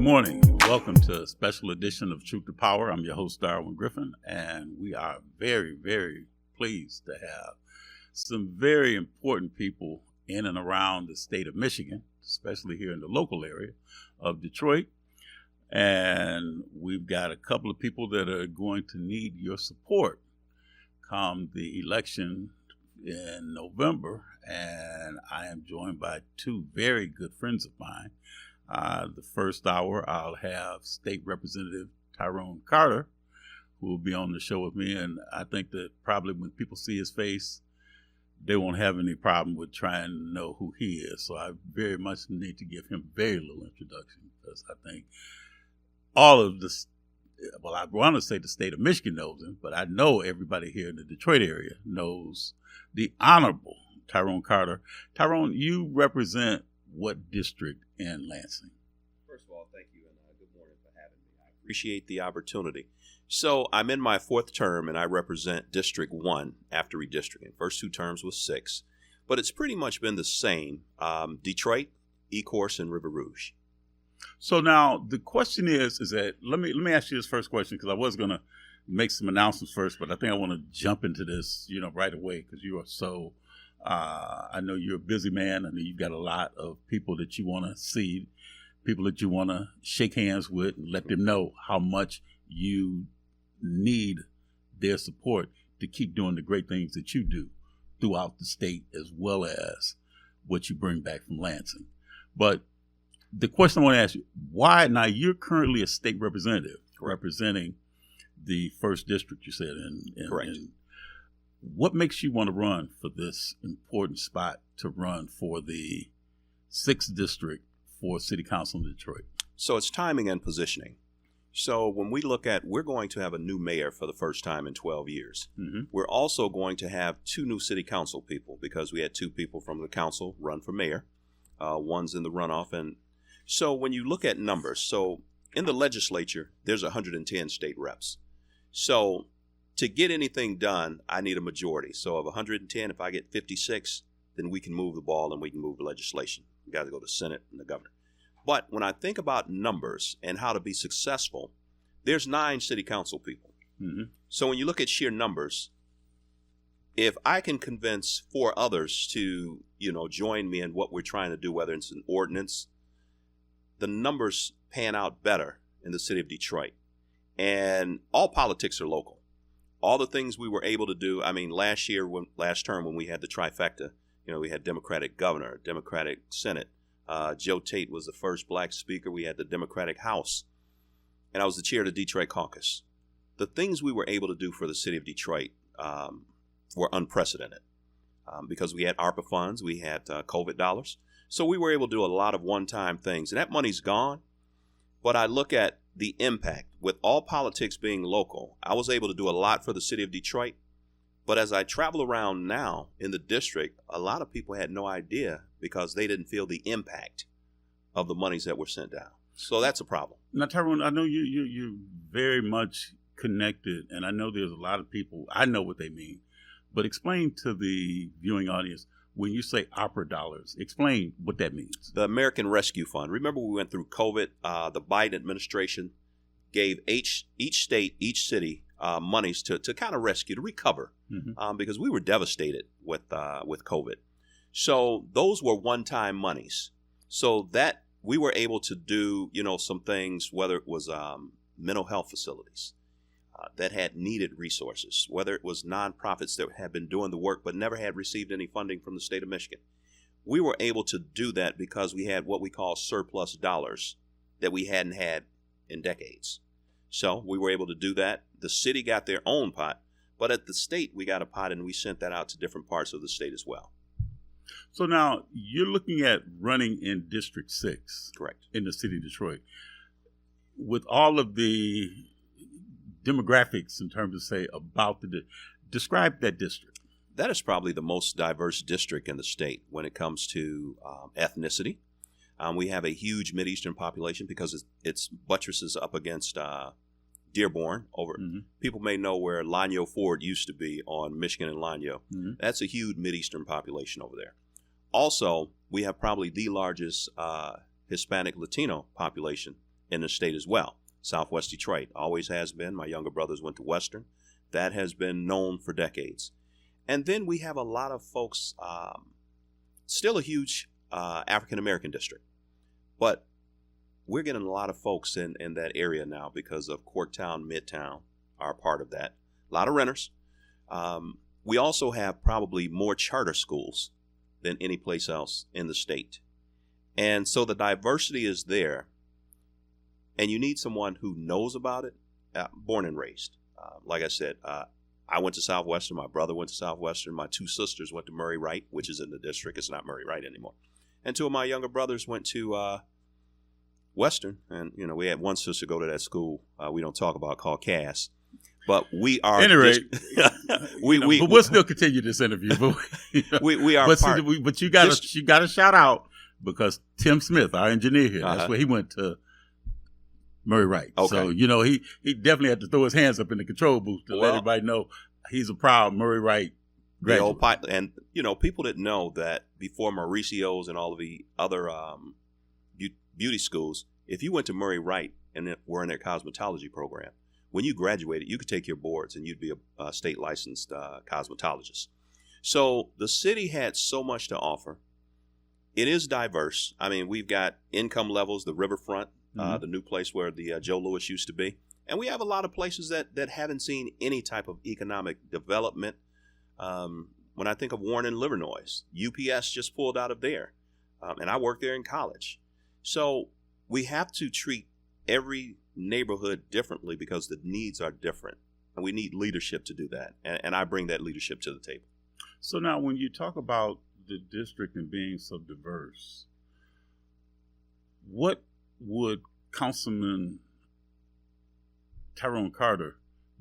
morning. Welcome to a special edition of Truth to Power. I'm your host, Darwin Griffin, and we are very, very pleased to have some very important people in and around the state of Michigan, especially here in the local area of Detroit. And we've got a couple of people that are going to need your support come the election in November. And I am joined by two very good friends of mine. The first hour, I'll have State Representative Tyrone Carter, who will be on the show with me. And I think that probably when people see his face, they won't have any problem with trying to know who he is. So I very much need to give him very little introduction, because I think all of this, well, I want to say the state of Michigan knows him, but I know everybody here in the Detroit area knows the Honorable Tyrone Carter. Tyrone, you represent what district in Lansing? First of all, thank you, and good morning for having me. I appreciate the opportunity. So I'm in my fourth term, and I represent District 1 after redistricting. First two terms was 6, but it's pretty much been the same. Detroit, Ecorse, and River Rouge. So now the question is that let me ask you this first question, because I was going to make some announcements first, but I think I want to jump into this, right away, because you are so. I know you're a busy man. I know you've got a lot of people that you want to see, people that you want to shake hands with and let them know how much you need their support to keep doing the great things that you do throughout the state, as well as what you bring back from Lansing. But the question I want to ask you, why, now you're currently a state representative representing the first district, you said. Correct. What makes you want to run for this important spot to run for the 6th district for City Council in Detroit? So it's timing and positioning. So when we look at, we're going to have a new mayor for the first time in 12 years. Mm-hmm. We're also going to have 2 new city council people, because we had 2 people from the council run for mayor. One's in the runoff. And so when you look at numbers, so in the legislature, there's 110 state reps. So to get anything done, I need a majority. So of 110, if I get 56, then we can move the ball and we can move the legislation. We got to go to the Senate and the governor. But when I think about numbers and how to be successful, there's 9 city council people. Mm-hmm. So when you look at sheer numbers, if I can convince 4 others to, join me in what we're trying to do, whether it's an ordinance, the numbers pan out better in the city of Detroit. And all politics are local. All the things we were able to do, last term when we had the trifecta, we had Democratic governor, Democratic Senate. Joe Tate was the first black speaker. We had the Democratic House. And I was the chair of the Detroit caucus. The things we were able to do for the city of Detroit were unprecedented because we had ARPA funds, we had COVID dollars. So we were able to do a lot of one-time things. And that money's gone. But I look at the impact. With all politics being local, I was able to do a lot for the city of Detroit. But as I travel around now in the district, a lot of people had no idea because they didn't feel the impact of the monies that were sent down. So that's a problem. Now, Tyrone, I know you're very much connected, and I know there's a lot of people, I know what they mean. But explain to the viewing audience, when you say opera dollars, explain what that means. The American Rescue Fund. Remember, we went through COVID. The Biden administration gave each state, each city monies to kind of rescue, to recover, because we were devastated with COVID. So those were one-time monies. So that we were able to do, some things, whether it was mental health facilities that had needed resources, whether it was nonprofits that had been doing the work but never had received any funding from the state of Michigan. We were able to do that because we had what we call surplus dollars that we hadn't had in decades. So we were able to do that. The city got their own pot, but at the state, we got a pot, and we sent that out to different parts of the state as well. So now you're looking at running in District 6. Correct. In the city of Detroit. With all of the demographics in terms of, say, about describe that district. That is probably the most diverse district in the state when it comes to ethnicity. We have a huge Mideastern population because it's buttresses up against Dearborn. People may know where Lanyo Ford used to be on Michigan and Lanyo. That's a huge Mideastern population over there. Also, we have probably the largest Hispanic Latino population in the state as well. Southwest Detroit always has been. My younger brothers went to Western. That has been known for decades. And then we have a lot of folks, still a huge African-American district. But we're getting a lot of folks in that area now because of Corktown, Midtown are part of that. A lot of renters. We also have probably more charter schools than any place else in the state. And so the diversity is there. And you need someone who knows about it, born and raised. Like I said, I went to Southwestern. My brother went to Southwestern. My two sisters went to Murray Wright, which is in the district. It's not Murray Wright anymore. And two of my younger brothers went to Western. And, you know, we had one sister go to that school we don't talk about called Cass. But we are. Anyway, but we'll still continue this interview. But we are. But you got to shout out because Tim Smith, our engineer here, that's where he went to. Murray Wright. Okay. So, you know, he definitely had to throw his hands up in the control booth to let everybody know he's a proud Murray Wright graduate. And, you know, people didn't know that before Mauricio's and all of the other beauty schools, if you went to Murray Wright and were in their cosmetology program, when you graduated, you could take your boards and you'd be a state licensed cosmetologist. So the city had so much to offer. It is diverse. I mean, we've got income levels, the riverfront, the new place where the Joe Louis used to be. And we have a lot of places that haven't seen any type of economic development. When I think of Warren and Livernois, UPS just pulled out of there. And I worked there in college. So we have to treat every neighborhood differently because the needs are different. And we need leadership to do that. And I bring that leadership to the table. So now when you talk about the district and being so diverse, what would Councilman Tyrone Carter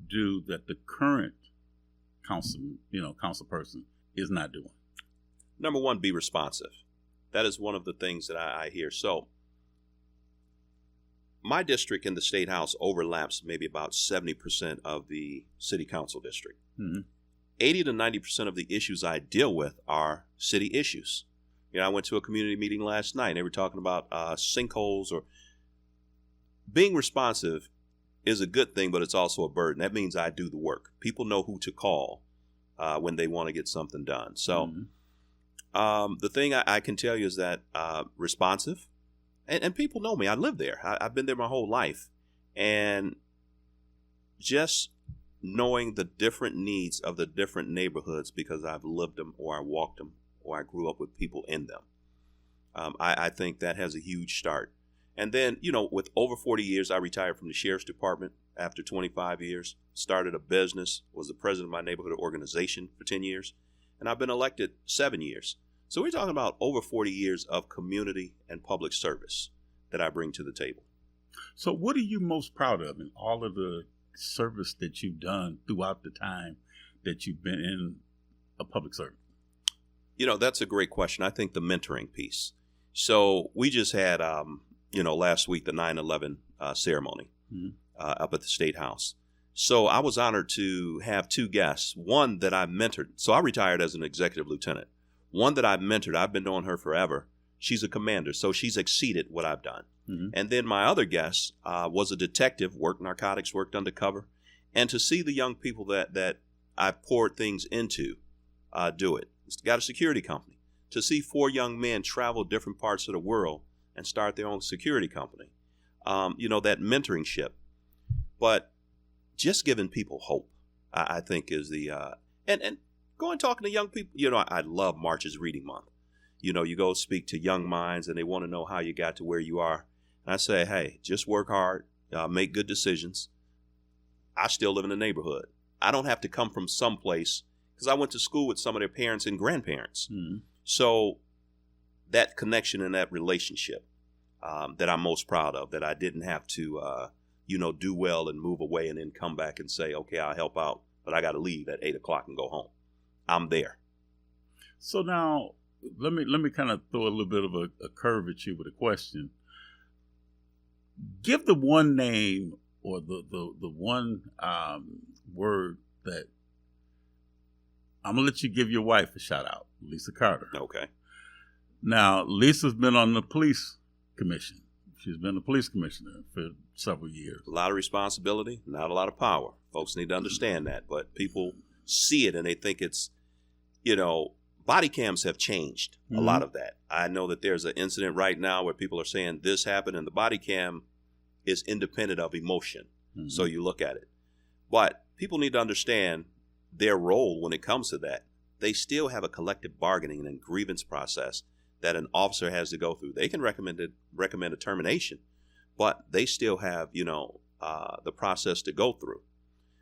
do that the current council person is not doing? Number one, be responsive. That is one of the things that I hear. So my district in the State House overlaps maybe about 70% of the city council district. 80 to 90% of the issues I deal with are city issues. You know, I went to a community meeting last night and they were talking about sinkholes. Or being responsive is a good thing, but it's also a burden. That means I do the work. People know who to call when they want to get something done. So the thing I can tell you is that responsive, and people know me. I live there. I've been there my whole life. And just knowing the different needs of the different neighborhoods because I've lived them or I walked them or I grew up with people in them. I think that has a huge start. And then, you know, with over 40 years, I retired from the Sheriff's Department after 25 years, started a business, was the president of my neighborhood organization for 10 years, and I've been elected 7 years. So we're talking about over 40 years of community and public service that I bring to the table. So what are you most proud of in all of the service that you've done throughout the time that you've been in a public service? You know, that's a great question. I think the mentoring piece. So we just had, last week, the 9/11 ceremony up at the State House. So I was honored to have two guests, one that I mentored. So I retired as an executive lieutenant. One that I've mentored, I've been knowing her forever. She's a commander, so she's exceeded what I've done. And then my other guest was a detective, worked narcotics, worked undercover. And to see the young people that I poured things into do it. He's got a security company. To see 4 young men travel different parts of the world and start their own security company. That mentoringship. But just giving people hope, I think is the, and going talking to young people. You know, I love March's Reading Month. You know, you go speak to young minds and they want to know how you got to where you are. And I say, hey, just work hard, make good decisions. I still live in the neighborhood. I don't have to come from someplace because I went to school with some of their parents and grandparents. So that connection and that relationship that I'm most proud of, that I didn't have to, do well and move away and then come back and say, okay, I'll help out, but I got to leave at 8 o'clock and go home. I'm there. So now let me kind of throw a little bit of a curve at you with a question. Give the one name or the one word that I'm going to let you give your wife a shout out, Lisa Carter. Okay. Now, Lisa's been on the police commission She's been a police commissioner for several years. A lot of responsibility, not a lot of power. Folks need to understand that, but people see it and they think it's, body cams have changed a lot of that. I know that there's an incident right now where people are saying this happened, and the body cam is independent of emotion. So you look at it. But people need to understand their role when it comes to that. They still have a collective bargaining and grievance process that an officer has to go through. They can recommend a termination, but they still have, the process to go through.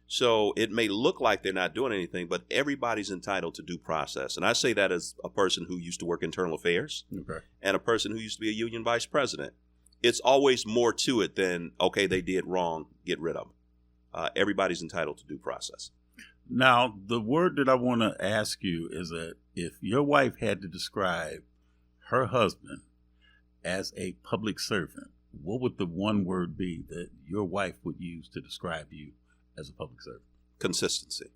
So it may look like they're not doing anything, but everybody's entitled to due process. And I say that as a person who used to work internal affairs and a person who used to be a union vice president. It's always more to it than, okay, they did wrong, get rid of them. Everybody's entitled to due process. Now, the word that I want to ask you is that if your wife had to describe her husband as a public servant, what would the one word be that your wife would use to describe you as a public servant? Consistency.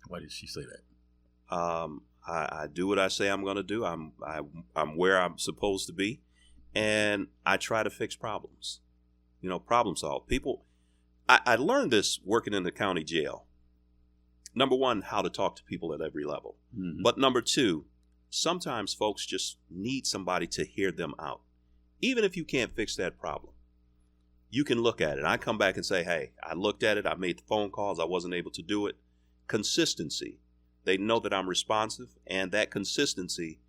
Why did she say that? I do what I say I'm going to do. I'm where I'm supposed to be, and I try to fix problems. Problem solve. People, I learned this working in the county jail. Number one, how to talk to people at every level. But number two, sometimes folks just need somebody to hear them out. Even if you can't fix that problem, you can look at it. I come back and say, hey, I looked at it. I made the phone calls. I wasn't able to do it. Consistency. They know that I'm responsive, and that consistency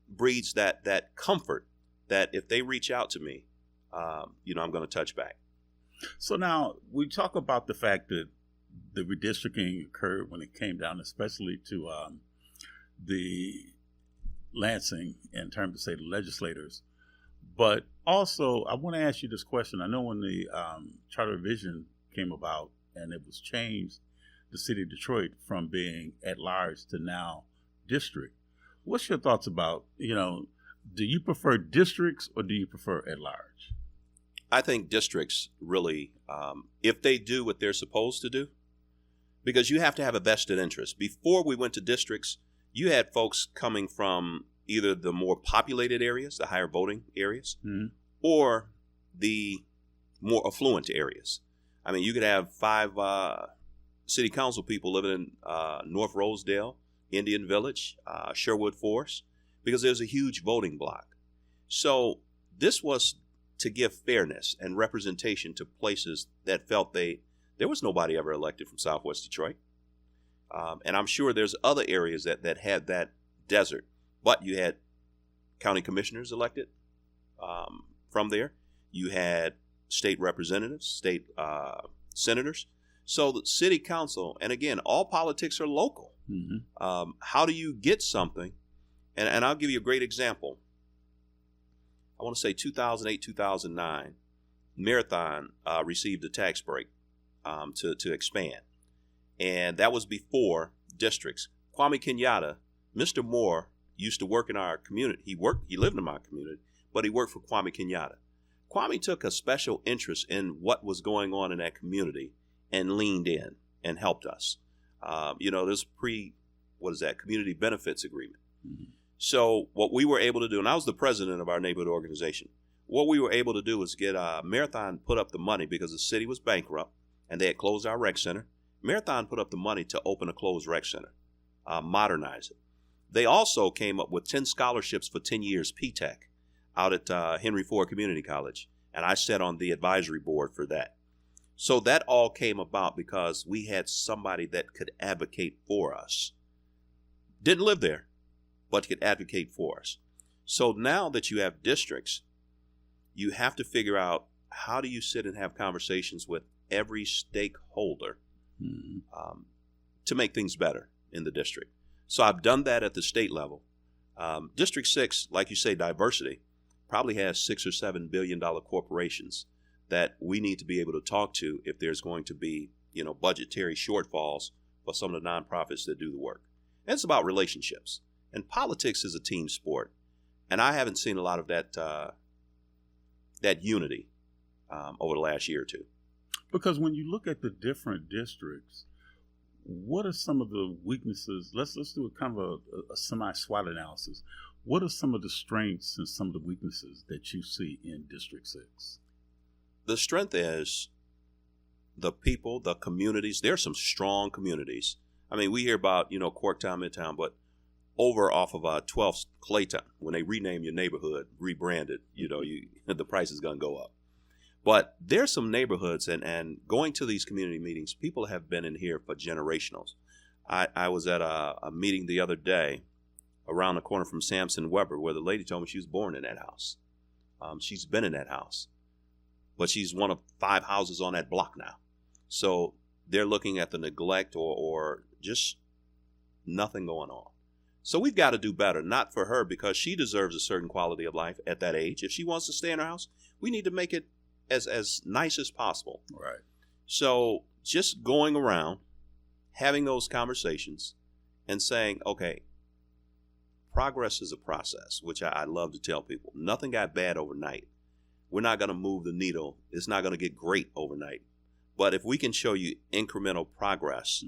breeds that comfort that if they reach out to me, I'm going to touch back. So now we talk about the fact that the redistricting occurred when it came down, especially to the Lansing in terms of, say, the legislators. But also, I want to ask you this question. I know when the charter revision came about and it was changed, the city of Detroit from being at large to now district. What's your thoughts about, do you prefer districts or do you prefer at large? I think districts really, if they do what they're supposed to do, because you have to have a vested interest. Before we went to districts, you had folks coming from either the more populated areas, the higher voting areas, or the more affluent areas. I mean, you could have 5 city council people living in North Rosedale, Indian Village, Sherwood Forest, because there's a huge voting block. So this was to give fairness and representation to places that felt there was nobody ever elected from Southwest Detroit. And I'm sure there's other areas that had that desert. But you had county commissioners elected from there. You had state representatives, state senators. So the city council, and again, all politics are local. How do you get something? And I'll give you a great example. I want to say 2008, 2009, Marathon received a tax break to expand. And that was before districts. Kwame Kenyatta, Mr. Moore, used to work in our community. He lived in my community, but he worked for Kwame Kenyatta. Kwame took a special interest in what was going on in that community and leaned in and helped us. This community benefits agreement. So what we were able to do, and I was the president of our neighborhood organization, what we were able to do was get Marathon put up the money because the city was bankrupt and they had closed our rec center. Marathon put up the money to open a closed rec center, modernize it. They also came up with 10 scholarships for 10 years PTAC out at Henry Ford Community College, and I sat on the advisory board for that. So that all came about because we had somebody that could advocate for us. Didn't live there, but could advocate for us. So now that you have districts, you have to figure out how do you sit and have conversations with every stakeholder to make things better in the district. So I've done that at the state level. District 6, like you say, diversity, probably has $6 or $7 billion corporations that we need to be able to talk to if there's going to be, budgetary shortfalls for some of the nonprofits that do the work. And it's about relationships. And politics is a team sport. And I haven't seen a lot of that unity over the last year or two. Because when you look at the different districts, what are some of the weaknesses? Let's do a kind of a semi-SWOT analysis. What are some of the strengths and some of the weaknesses that you see in District 6? The strength is the people, the communities. There's some strong communities. I mean, we hear about, Corktown, Midtown, but over off of 12th Clayton, when they rename your neighborhood, rebrand it, the price is going to go up. But there's some neighborhoods, and going to these community meetings, people have been in here for generationals. I was at a meeting the other day around the corner from Sampson Weber, where the lady told me she was born in that house. She's been in that house, but she's one of 5 houses on that block now. So they're looking at the neglect or just nothing going on. So we've got to do better, not for her because she deserves a certain quality of life at that age. If she wants to stay in her house, we need to make it as nice as possible. Right. So just going around, having those conversations and saying, okay, progress is a process, which I love to tell people. Nothing got bad overnight. We're not going to move the needle. It's not going to get great overnight. But if we can show you incremental progress,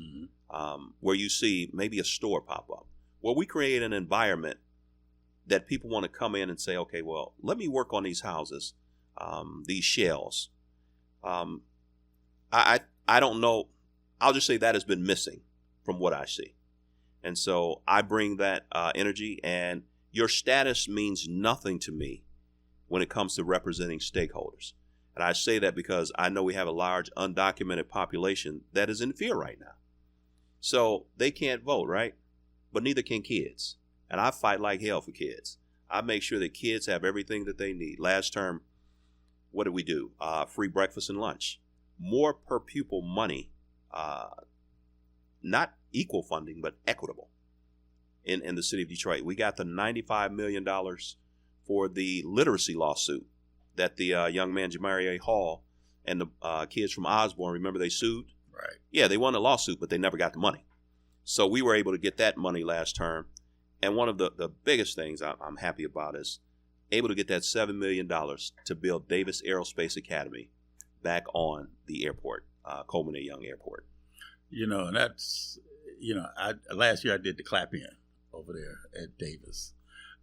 where you see maybe a store pop up, where we create an environment that people want to come in and say, okay, well, let me work on these houses, these shells. I don't know. I'll just say that has been missing from what I see. And so I bring that energy, and your status means nothing to me when it comes to representing stakeholders. And I say that because I know we have a large undocumented population that is in fear right now. So they can't vote, right? But neither can kids. And I fight like hell for kids. I make sure that kids have everything that they need. Last term, what did we do? Free breakfast and lunch. More per pupil money, not equal funding, but equitable in the city of Detroit. We got the $95 million for the literacy lawsuit that the young man, Jamaria Hall, and the kids from Osborne, remember they sued? Right. Yeah, they won the lawsuit, but they never got the money. So we were able to get that money last term. And one of the biggest things I'm happy about is able to get that $7 million to build Davis Aerospace Academy back on the airport, Coleman A. Young Airport. And that's, last year I did the clap in over there at Davis.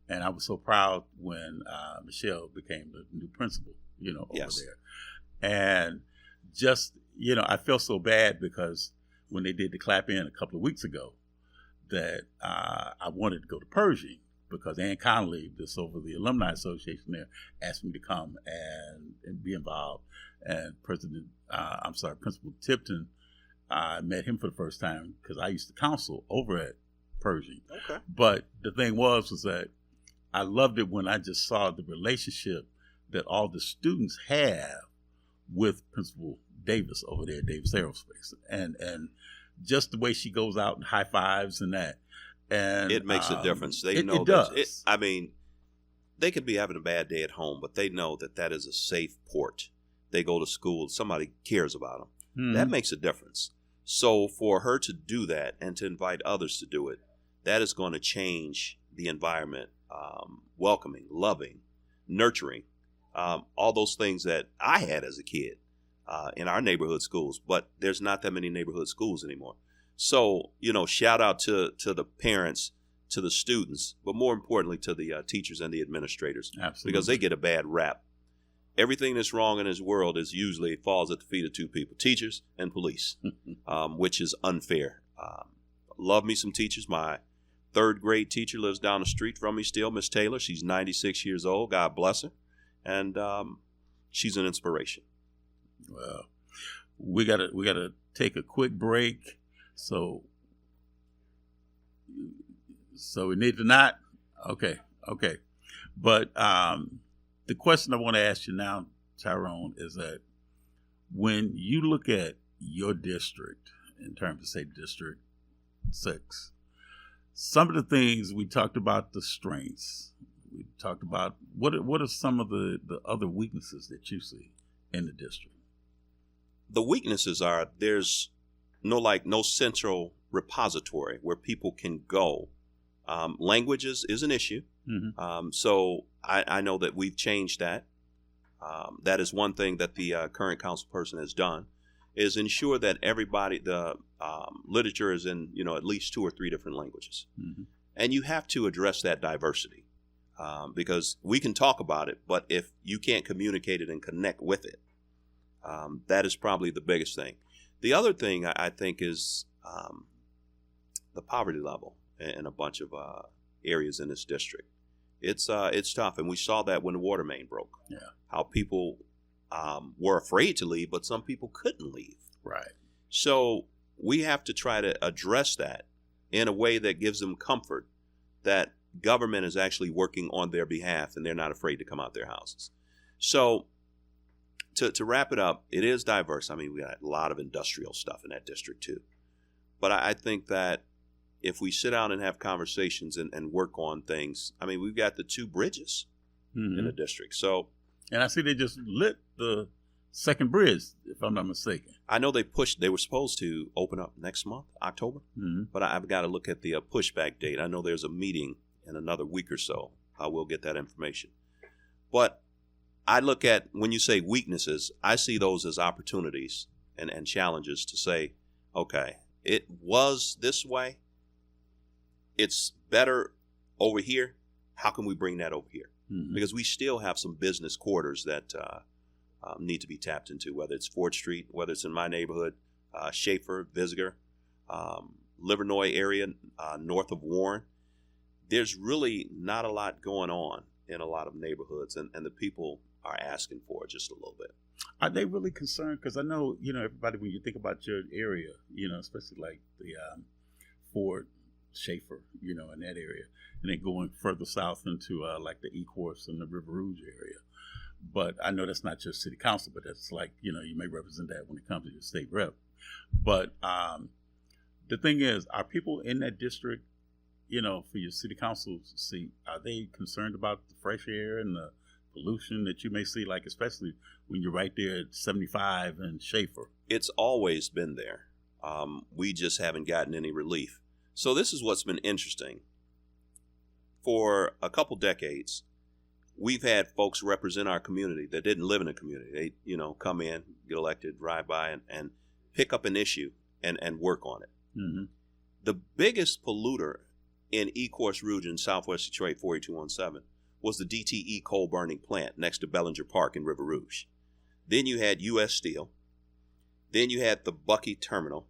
And I was so proud when Michelle became the new principal, over Yes. there. And just, I felt so bad because when they did the clap in a couple of weeks ago, that I wanted to go to Pershing because Ann Connolly, this over the Alumni Association there, asked me to come and be involved. And Principal Tipton, I met him for the first time because I used to counsel over at Pershing. Okay. But the thing was that I loved it when I just saw the relationship that all the students have with Principal Davis over there at Davis Aerospace. And just the way she goes out and high fives and that. And it makes a difference. They know it does. They could be having a bad day at home, but they know that is a safe port. They go to school, somebody cares about them. Mm-hmm. That makes a difference. So for her to do that and to invite others to do it, that is going to change the environment, welcoming, loving, nurturing, all those things that I had as a kid in our neighborhood schools, but there's not that many neighborhood schools anymore. So, shout out to the parents, to the students, but more importantly to the teachers and the administrators. Absolutely. Because they get a bad rap. Everything that's wrong in this world is usually falls at the feet of two people, teachers and police, which is unfair. Love me some teachers. My 3rd grade teacher lives down the street from me still, Miss Taylor. She's 96 years old. God bless her. And she's an inspiration. Well, we gotta take a quick break. So we need to not. Okay. But the question I want to ask you now, Tyrone, is that when you look at your district in terms of, say, District 6, some of the things we talked about, the strengths, we talked about, what are some of the other weaknesses that you see in the district? The weaknesses are there's no central repository where people can go. Language is an issue. Mm-hmm. So I know that we've changed that. That is one thing that the current council person has done, is ensure that everybody, the literature is in, at least 2 or 3 different languages. Mm-hmm. And you have to address that diversity. because we can talk about it, but if you can't communicate it and connect with it, that is probably the biggest thing. The other thing I think is the poverty level in a bunch of areas in this district. It's tough, and we saw that when the water main broke. Yeah, how people were afraid to leave, but some people couldn't leave. Right. So we have to try to address that in a way that gives them comfort that government is actually working on their behalf and they're not afraid to come out their houses. So to wrap it up, it is diverse. I mean, we got a lot of industrial stuff in that district too. But I think that if we sit down and have conversations and work on things, I mean, we've got the 2 bridges in the district. So, and I see they just lit the second bridge, if I'm not mistaken. I know they were supposed to open up next month, October, but I've got to look at the pushback date. I know there's a meeting in another week or so. I will get that information. But I look at, when you say weaknesses, I see those as opportunities and challenges to say, okay, it was this way. It's better over here. How can we bring that over here? Because we still have some business quarters that need to be tapped into, whether it's Ford Street, whether it's in my neighborhood, Schaefer, Visiger, Livernois area, north of Warren. There's really not a lot going on in a lot of neighborhoods, and the people are asking for it just a little bit. Are they really concerned? Because I know, everybody, when you think about your area, especially like the Ford, Schaefer, in that area, and then going further south into like the Ecorse and the River Rouge area. But I know that's not just city council, but that's like, you may represent that when it comes to your state rep. But the thing is, are people in that district, for your city council seat, are they concerned about the fresh air and the pollution that you may see, like especially when you're right there at 75 and Schaefer? It's always been there. We just haven't gotten any relief. So this is what's been interesting. For a couple decades, we've had folks represent our community that didn't live in the community. They, come in, get elected, ride by, and pick up an issue and work on it. Mm-hmm. The biggest polluter in Ecorse Rouge in Southwest Detroit, 48217, was the DTE coal burning plant next to Bellinger Park in River Rouge. Then you had U.S. Steel. Then you had the Bucky Terminal.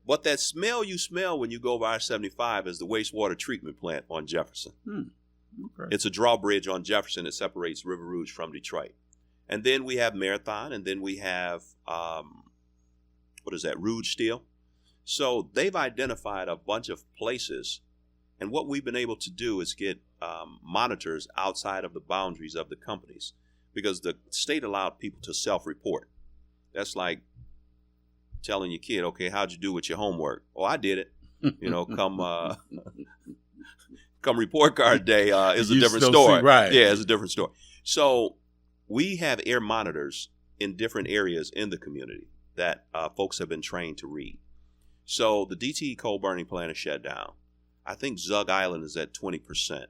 But that smell you smell when you go by 75 is the wastewater treatment plant on Jefferson. Okay. It's a drawbridge on Jefferson that separates River Rouge from Detroit. And then we have Marathon, and then we have, Rouge Steel. So they've identified a bunch of places, and what we've been able to do is get monitors outside of the boundaries of the companies, because the state allowed people to self-report. That's telling your kid, okay, how'd you do with your homework? Oh, I did it. Come report card day is a different story. Right. Yeah, it's a different story. So we have air monitors in different areas in the community that folks have been trained to read. So the DTE coal burning plant is shut down. I think Zug Island is at 20%.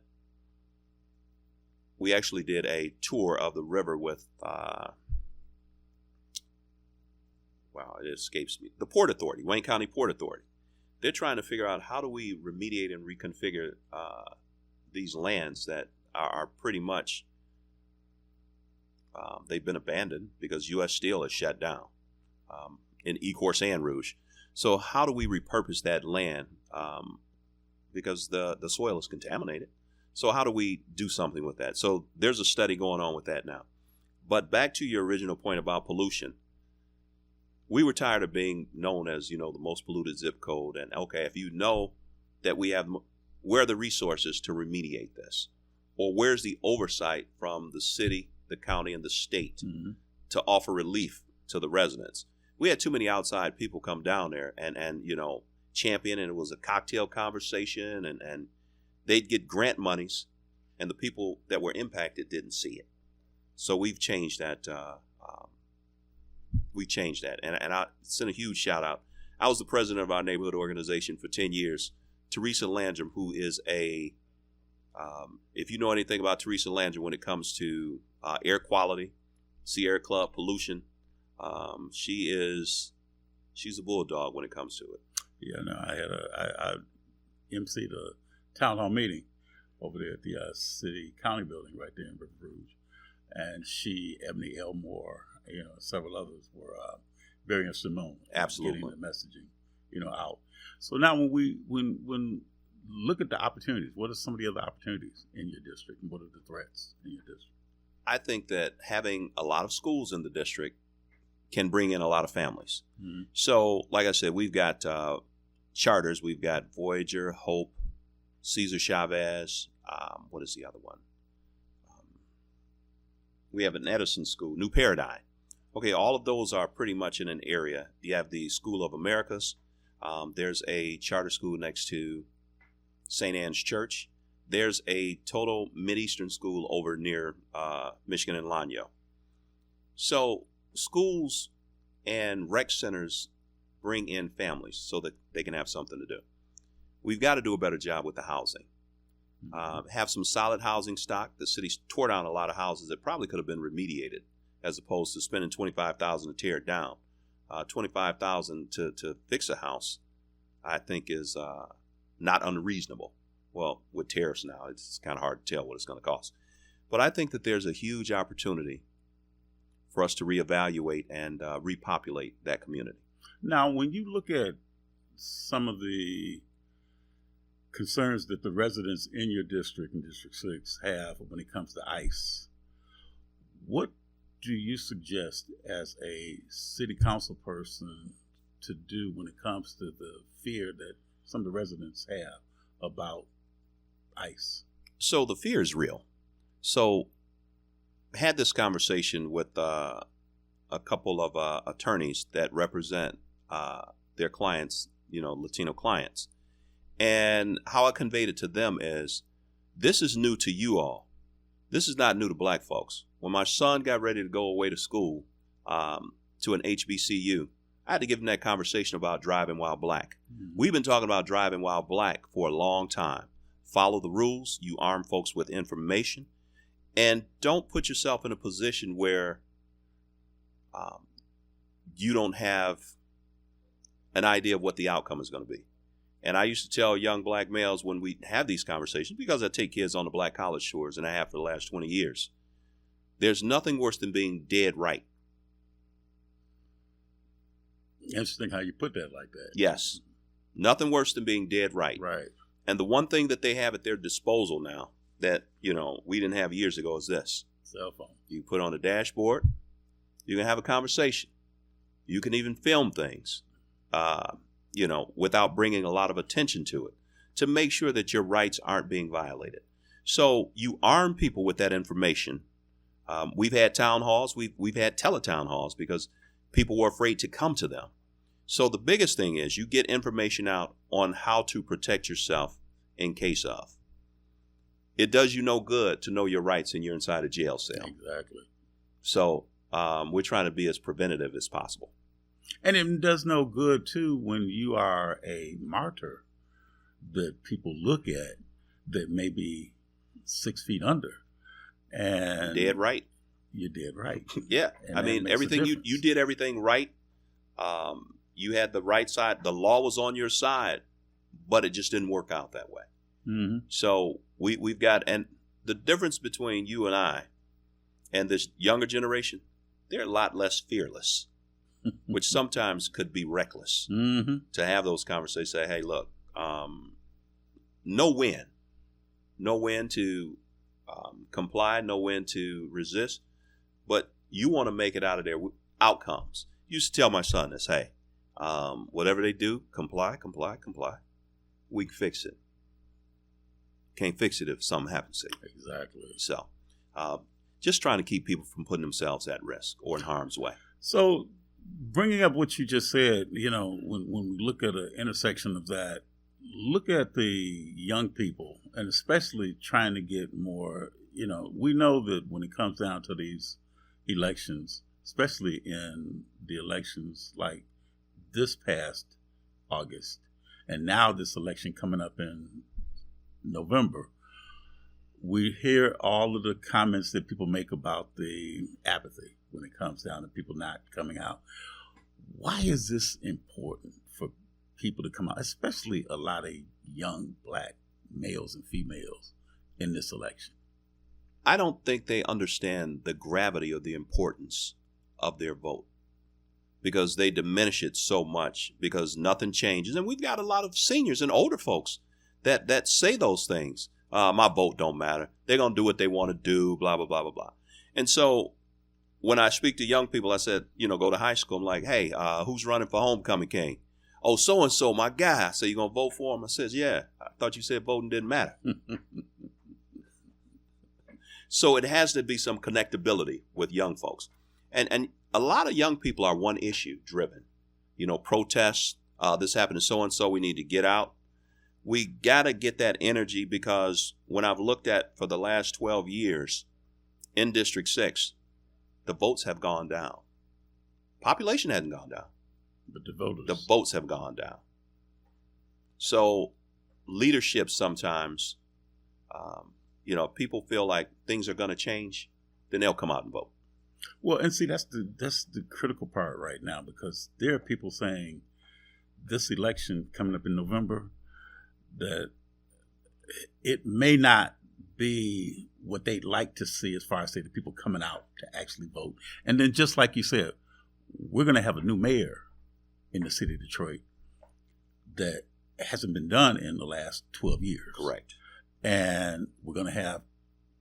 We actually did a tour of the river with, it escapes me, the Port Authority, Wayne County Port Authority. They're trying to figure out how do we remediate and reconfigure these lands that are pretty much, they've been abandoned because U.S. Steel is shut down in Ecorse and Rouge. So how do we repurpose that land? Because the soil is contaminated. So how do we do something with that? So there's a study going on with that now. But back to your original point about pollution. We were tired of being known as, the most polluted zip code. And okay, if you know that where are the resources to remediate this? Or where's the oversight from the city, the county, and the state to offer relief to the residents? We had too many outside people come down there and champion, and it was a cocktail conversation, and they'd get grant monies, and the people that were impacted didn't see it. So we've changed that. And I sent a huge shout out. I was the president of our neighborhood organization for 10 years. Teresa Landrum, who is if you know anything about Teresa Landrum when it comes to air quality, Sierra Club, pollution, she's a bulldog when it comes to it. Yeah, no, I emceed a town hall meeting over there at the city county building right there in River Rouge. And she, Ebony Elmore, several others were very instrumental Absolutely. in getting the messaging, out. So now when look at the opportunities, what are some of the other opportunities in your district, and what are the threats in your district? I think that having a lot of schools in the district can bring in a lot of families. Mm-hmm. So, like I said, we've got charters. We've got Voyager, Hope, Cesar Chavez. What is the other one? We have an Edison school, New Paradigm. Okay, all of those are pretty much in an area. You have the School of Americas. There's a charter school next to St. Anne's Church. There's a total Mideastern school over near Michigan and Lanyo. So schools and rec centers bring in families so that they can have something to do. We've got to do a better job with the housing. Have some solid housing stock. The city tore down a lot of houses that probably could have been remediated, as opposed to spending $25,000 to tear it down. $25,000 to fix a house, I think, is not unreasonable. Well, with tariffs now, it's kind of hard to tell what it's going to cost. But I think that there's a huge opportunity for us to reevaluate and repopulate that community. Now, when you look at some of the concerns that the residents in your district, in District 6, have when it comes to ICE, what do you suggest as a city council person to do when it comes to the fear that some of the residents have about ICE? So the fear is real. So I had this conversation with a couple of attorneys that represent their clients, Latino clients. And how I conveyed it to them is, this is new to you all. This is not new to black folks. When my son got ready to go away to school, to an HBCU, I had to give him that conversation about driving while black. Mm-hmm. We've been talking about driving while black for a long time. Follow the rules. You arm folks with information. And don't put yourself in a position where you don't have an idea of what the outcome is going to be. And I used to tell young black males when we have these conversations, because I take kids on the black college tours, and I have for the last 20 years, there's nothing worse than being dead right. Interesting how you put that like that. Yes. Nothing worse than being dead right. Right. And the one thing that they have at their disposal now that, we didn't have years ago is this. Cell phone. You put on a dashboard. You can have a conversation. You can even film things, without bringing a lot of attention to it, to make sure that your rights aren't being violated. So you arm people with that information. We've had town halls. We've had teletown halls because people were afraid to come to them. So the biggest thing is you get information out on how to protect yourself in case of. It does you no good to know your rights and you're inside a jail cell. Exactly. So we're trying to be as preventative as possible. And it does no good, too, when you are a martyr that people look at that may be 6 feet under. And dead right. You're dead right. Yeah. And everything you did everything right. You had the right side. The law was on your side, but it just didn't work out that way. Mm-hmm. So we've got, and the difference between you and I and this younger generation, they're a lot less fearless, which sometimes could be reckless. Mm-hmm. To have those conversations, say, hey, look, know when to comply, know when to resist, but you want to make it out of there with outcomes. I used to tell my son this, hey, whatever they do, comply. We can fix it. Can't fix it if something happens to you. Exactly. So just trying to keep people from putting themselves at risk or in harm's way. So bringing up what you just said, when we look at an intersection of that, look at the young people, and especially trying to get more, we know that when it comes down to these elections, especially in the elections like this past August, and now this election coming up in November, we hear all of the comments that people make about the apathy when it comes down to people not coming out. Why is this important for people to come out, especially a lot of young black males and females in this election? I don't think they understand the gravity or the importance of their vote, because they diminish it so much because nothing changes. And we've got a lot of seniors and older folks that say those things. My vote don't matter. They're going to do what they want to do, blah, blah, blah, blah, blah. And so when I speak to young people, I said, go to high school. I'm like, hey, who's running for homecoming king? Oh, so-and-so, my guy. So you going to vote for him? I says, yeah. I thought you said voting didn't matter. So it has to be some connectability with young folks. And a lot of young people are one issue driven. Protests, this happened to so-and-so, we need to get out. We got to get that energy, because when I've looked at for the last 12 years in District 6, the votes have gone down. Population hasn't gone down. But the votes have gone down. So leadership sometimes, people feel like things are going to change, then they'll come out and vote. Well, and see, that's the critical part right now, because there are people saying this election coming up in November, that it may not be what they'd like to see as far as, say, the people coming out to actually vote. And then just like you said, we're going to have a new mayor in the city of Detroit that hasn't been done in the last 12 years. Correct. And we're going to have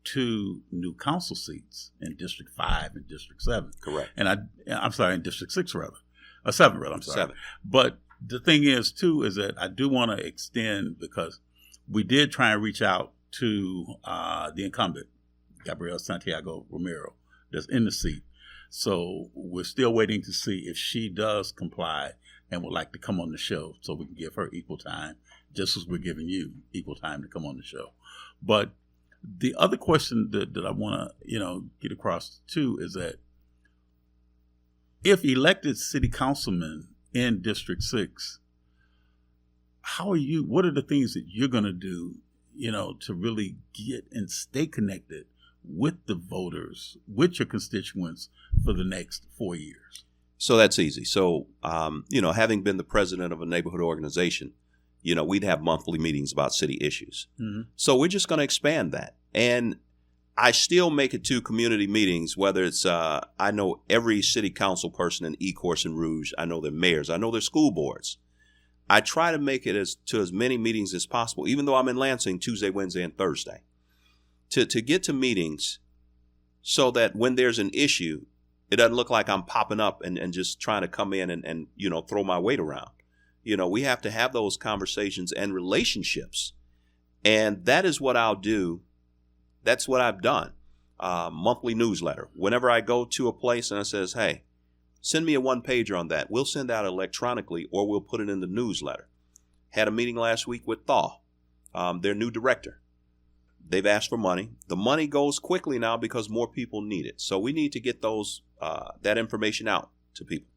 2 new council seats in District 5 and District 7. Correct. And I'm sorry, in District 6 rather. 7 rather, I'm sorry. 7. But the thing is, too, is that I do want to extend, because we did try and reach out to the incumbent, Gabriel Santiago Romero, that's in the seat. So we're still waiting to see if she does comply and would like to come on the show, so we can give her equal time, just as we're giving you equal time to come on the show. But the other question that I want to, get across too, is that if elected city councilmen in District 6, what are the things that you're going to do, to really get and stay connected with the voters, with your constituents for the next 4 years? So that's easy. So, having been the president of a neighborhood organization, we'd have monthly meetings about city issues. Mm-hmm. So we're just going to expand that. And I still make it to community meetings, whether it's, I know every city council person in Ecorse and Rouge. I know their mayors. I know their school boards. I try to make it to as many meetings as possible, even though I'm in Lansing Tuesday, Wednesday, and Thursday, to get to meetings so that when there's an issue, it doesn't look like I'm popping up and just trying to come in and throw my weight around. We have to have those conversations and relationships. And that is what I'll do. That's what I've done. Monthly newsletter. Whenever I go to a place and it says, hey, send me a 1-pager on that. We'll send out electronically, or we'll put it in the newsletter. Had a meeting last week with Thaw, their new director. They've asked for money. The money goes quickly now because more people need it. So we need to get that information out to people.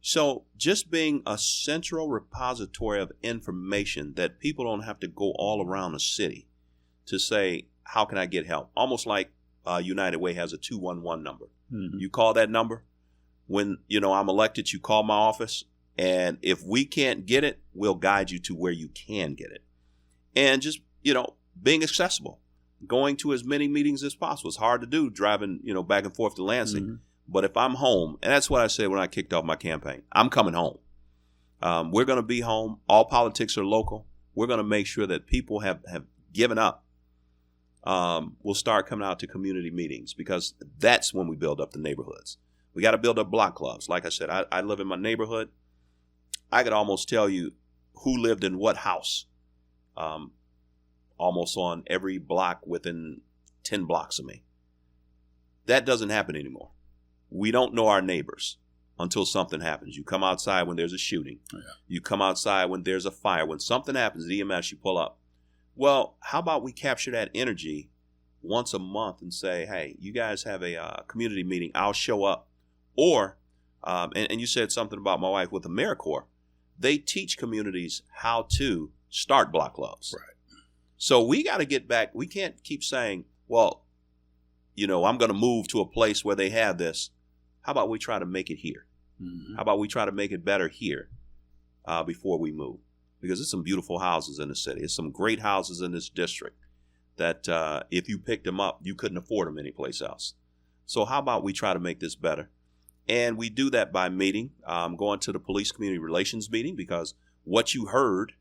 So just being a central repository of information that people don't have to go all around the city to say, how can I get help? Almost like United Way has a 211 number. Mm-hmm. You call that number. When, I'm elected, you call my office. And if we can't get it, we'll guide you to where you can get it. And just, being accessible, going to as many meetings as possible. It's hard to do driving, back and forth to Lansing. Mm-hmm. But if I'm home, and that's what I said when I kicked off my campaign, I'm coming home. We're going to be home. All politics are local. We're going to make sure that people have given up. We'll start coming out to community meetings, because that's when we build up the neighborhoods. We got to build up block clubs. Like I said, I live in my neighborhood. I could almost tell you who lived in what house, almost on every block within 10 blocks of me. That doesn't happen anymore. We don't know our neighbors until something happens. You come outside when there's a shooting. Yeah. You come outside when there's a fire. When something happens, the EMS, you pull up. Well, how about we capture that energy once a month and say, hey, you guys have a community meeting. I'll show up. Or, and you said something about my wife with AmeriCorps. They teach communities how to start block clubs. Right. So we got to get back. We can't keep saying, well, I'm going to move to a place where they have this. How about we try to make it here? Mm-hmm. How about we try to make it better here before we move? Because there's some beautiful houses in the city. There's some great houses in this district that if you picked them up, you couldn't afford them anyplace else. So how about we try to make this better? And we do that by meeting, going to the police community relations meeting, because what you heard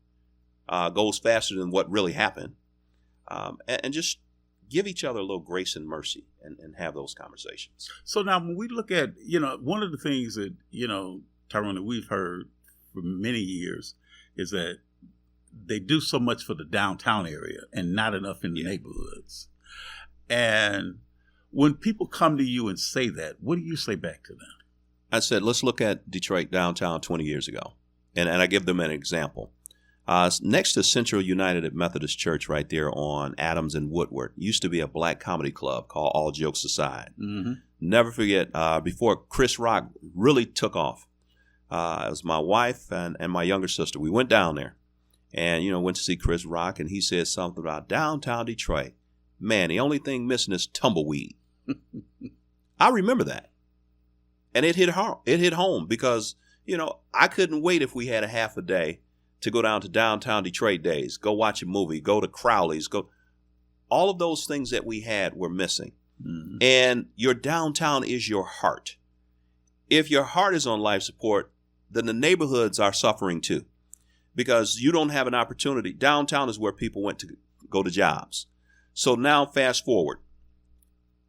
goes faster than what really happened. And just give each other a little grace and mercy and have those conversations. So now when we look at, one of the things that, Tyrone, that we've heard for many years is that they do so much for the downtown area and not enough in the neighborhoods. And when people come to you and say that, what do you say back to them? I said, let's look at Detroit downtown 20 years ago. And I give them an example. Next to Central United Methodist Church right there on Adams and Woodward used to be a black comedy club called All Jokes Aside. Mm-hmm. Never forget, before Chris Rock really took off, it was my wife and my younger sister. We went down there and, went to see Chris Rock, and he said something about downtown Detroit. Man, the only thing missing is tumbleweed. I remember that. And it hit home because, I couldn't wait if we had a half a day to go down to downtown Detroit days, go watch a movie, go to Crowley's, all of those things that we had were missing. Mm-hmm. And your downtown is your heart. If your heart is on life support, then the neighborhoods are suffering too, because you don't have an opportunity. Downtown is where people went to go to jobs. So now fast forward.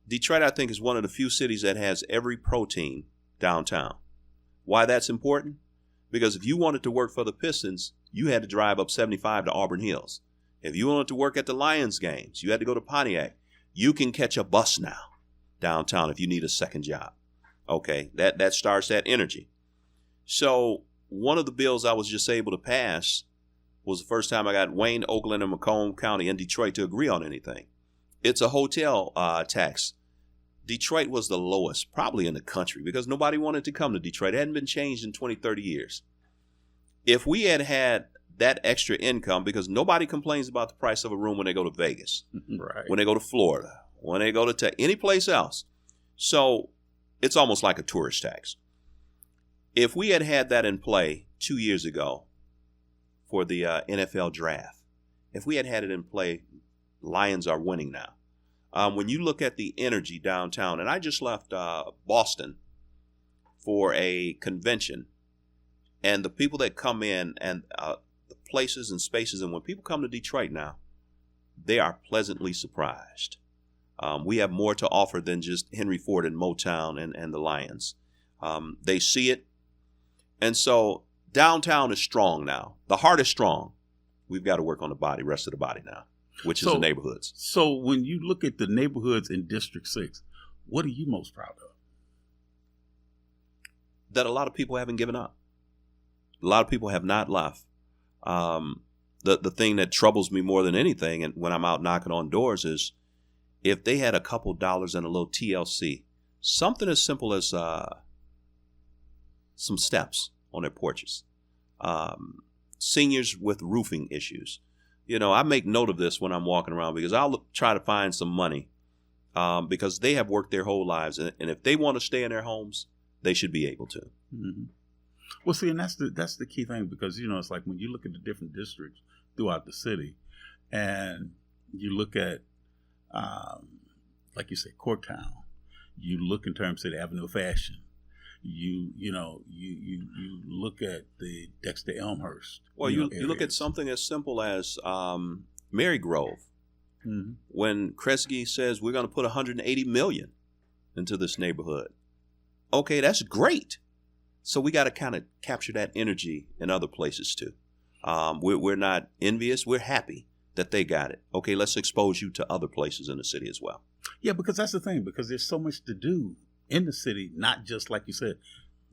Detroit, I think, is one of the few cities that has every pro team downtown. Why that's important? Because if you wanted to work for the Pistons, you had to drive up 75 to Auburn Hills. If you wanted to work at the Lions games, you had to go to Pontiac. You can catch a bus now downtown if you need a second job. Okay, that starts that energy. So one of the bills I was just able to pass was the first time I got Wayne, Oakland, and Macomb County and Detroit to agree on anything. It's a hotel tax. Detroit was the lowest, probably in the country, because nobody wanted to come to Detroit. It hadn't been changed in 20, 30 years. If we had had that extra income, because nobody complains about the price of a room when they go to Vegas, right, when they go to Florida, when they go to any place else. So it's almost like a tourist tax. If we had had that in play 2 years ago for the NFL draft, if we had had it in play, Lions are winning now. When you look at the energy downtown, and I just left Boston for a convention, and the people that come in and the places and spaces, and when people come to Detroit now, they are pleasantly surprised. We have more to offer than just Henry Ford and Motown and the Lions. They see it. And so downtown is strong now. The heart is strong. We've got to work on the rest of the body now, which is the neighborhoods. So when you look at the neighborhoods in District 6, what are you most proud of? That a lot of people haven't given up. A lot of people have not left. The thing that troubles me more than anything, and when I'm out knocking on doors, is if they had a couple dollars and a little TLC, something as simple as some steps on their porches. Seniors with roofing issues. I make note of this when I'm walking around, because I'll try to find some money because they have worked their whole lives. And if they want to stay in their homes, they should be able to. Mm-hmm. Well, see, and that's the key thing, because, it's like when you look at the different districts throughout the city and you look at, like you say, Corktown, you look in terms of the Avenue of Fashion. You look at the Dexter Elmhurst. Well, you look at something as simple as Marygrove. Mm-hmm. When Kresge says we're going to put $180 million into this neighborhood, okay, that's great. So we got to kind of capture that energy in other places too. We're not envious. We're happy that they got it. Okay, let's expose you to other places in the city as well. Yeah, because that's the thing. Because there's so much to do in the city, not just like you said,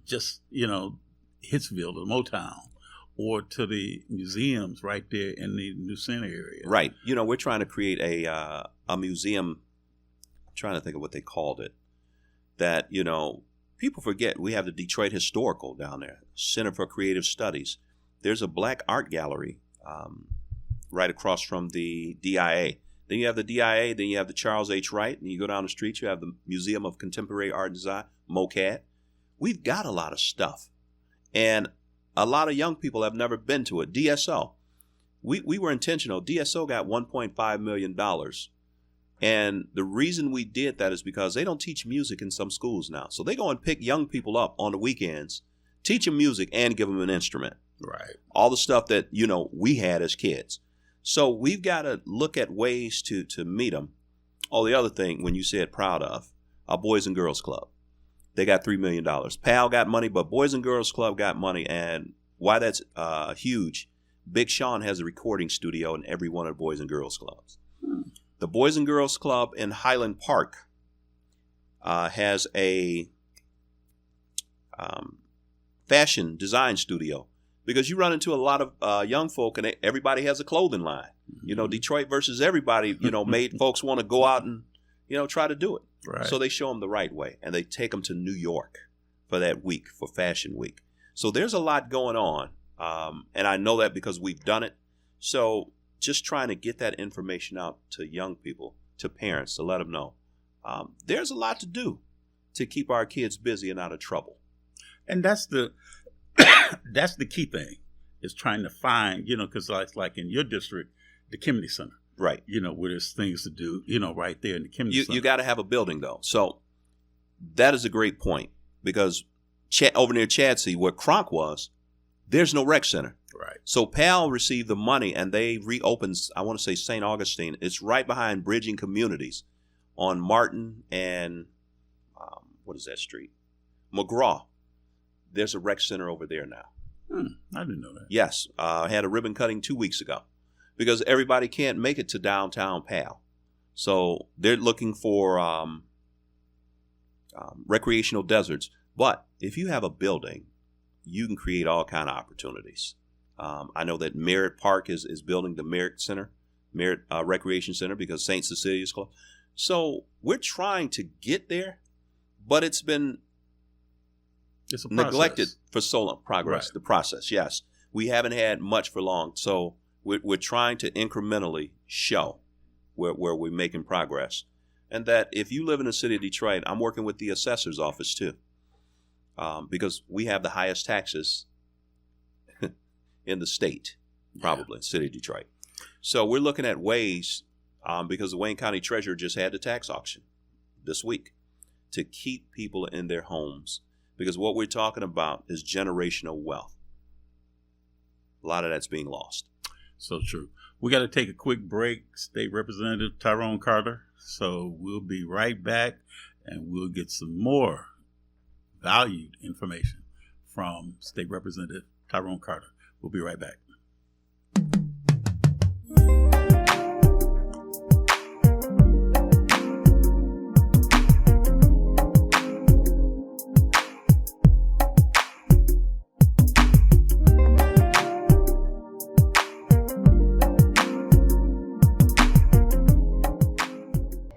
just Hitsville or Motown, or to the museums right there in the New Center area. Right. We're trying to create a museum. I'm trying to think of what they called it. That people forget we have the Detroit Historical down there, Center for Creative Studies. There's a black art gallery right across from the DIA. Then you have the DIA, then you have the Charles H. Wright, and you go down the street, you have the Museum of Contemporary Art and Design, MOCAD. We've got a lot of stuff. And a lot of young people have never been to it. DSO. we were intentional. DSO got $1.5 million. And the reason we did that is because they don't teach music in some schools now. So they go and pick young people up on the weekends, teach them music, and give them an instrument. Right. All the stuff that, we had as kids. So we've got to look at ways to meet them. Oh, the other thing, when you said proud of, our Boys and Girls Club. They got $3 million. PAL got money, but Boys and Girls Club got money. And why that's huge, Big Sean has a recording studio in every one of the Boys and Girls Clubs. The Boys and Girls Club in Highland Park has a fashion design studio, because you run into a lot of young folk and everybody has a clothing line. Detroit versus everybody, made folks want to go out and, try to do it. Right. So they show them the right way, and they take them to New York for that week, for Fashion Week. So there's a lot going on, and I know that because we've done it. So just trying to get that information out to young people, to parents, to let them know there's a lot to do to keep our kids busy and out of trouble. And that's the key thing, is trying to find, because like in your district, the Kennedy Center. Right. Where there's things to do, right there in the Kennedy Center. You got to have a building, though. So that is a great point, because over near Chadsey, where Kronk was, there's no rec center. Right. So PAL received the money, and they reopened, I want to say St. Augustine. It's right behind Bridging Communities on Martin and, what is that street? McGraw. There's a rec center over there now. I didn't know that. Yes. I had a ribbon cutting 2 weeks ago, because everybody can't make it to downtown PAL. So they're looking for recreational deserts. But if you have a building, you can create all kind of opportunities. I know that Merritt Park is building the Merritt Recreation Center, because St. Cecilia's closed. So we're trying to get there, but it's been neglected for so long. Progress, right. The process, yes. We haven't had much for long. So we're trying to incrementally show where we're making progress. And that if you live in the city of Detroit, I'm working with the assessor's office too, because we have the highest taxes in the state, probably, city of Detroit. So we're looking at ways, because the Wayne County Treasurer just had the tax auction this week, to keep people in their homes, because what we're talking about is generational wealth. A lot of that's being lost. So true. We got to take a quick break. State Representative Tyrone Carter. So we'll be right back, and we'll get some more valued information from State Representative Tyrone Carter. We'll be right back.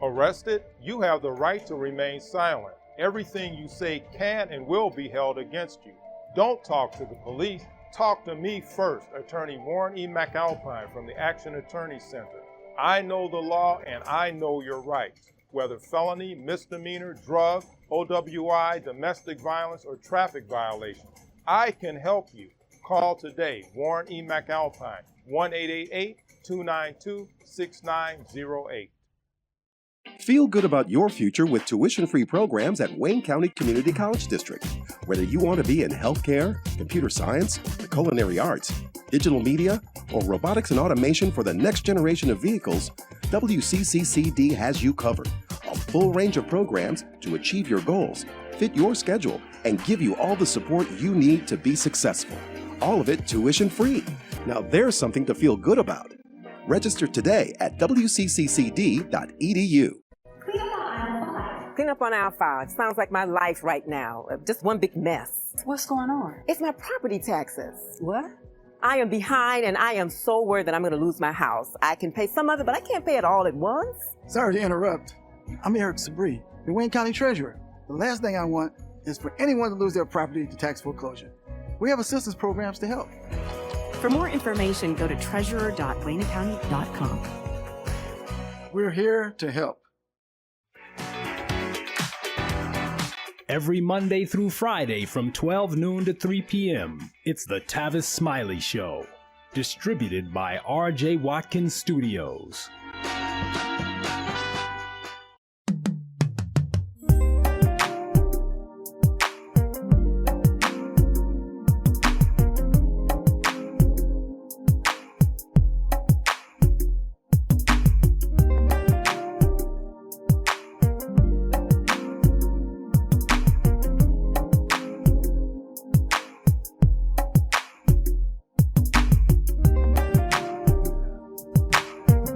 Arrested, you have the right to remain silent. Everything you say can and will be held against you. Don't talk to the police. Talk to me first, Attorney Warren E. McAlpine from the Action Attorney Center. I know the law and I know your rights. Whether felony, misdemeanor, drug, OWI, domestic violence, or traffic violation, I can help you. Call today, Warren E. McAlpine, 1-888-292-6908. Feel good about your future with tuition-free programs at Wayne County Community College District. Whether you want to be in healthcare, computer science, the culinary arts, digital media, or robotics and automation for the next generation of vehicles, WCCCD has you covered. A full range of programs to achieve your goals, fit your schedule, and give you all the support you need to be successful. All of it tuition-free. Now there's something to feel good about. Register today at wcccd.edu. Clean up on aisle 5. Sounds like my life right now. Just one big mess. What's going on? It's my property taxes. What? I am behind, and I am so worried that I'm going to lose my house. I can pay some of it, but I can't pay it all at once. Sorry to interrupt. I'm Eric Sabri, the Wayne County Treasurer. The last thing I want is for anyone to lose their property to tax foreclosure. We have assistance programs to help. For more information, go to treasurer.waynecounty.com. We're here to help. Every Monday through Friday from 12 noon to 3 p.m., it's the Tavis Smiley Show. Distributed by R.J. Watkins Studios.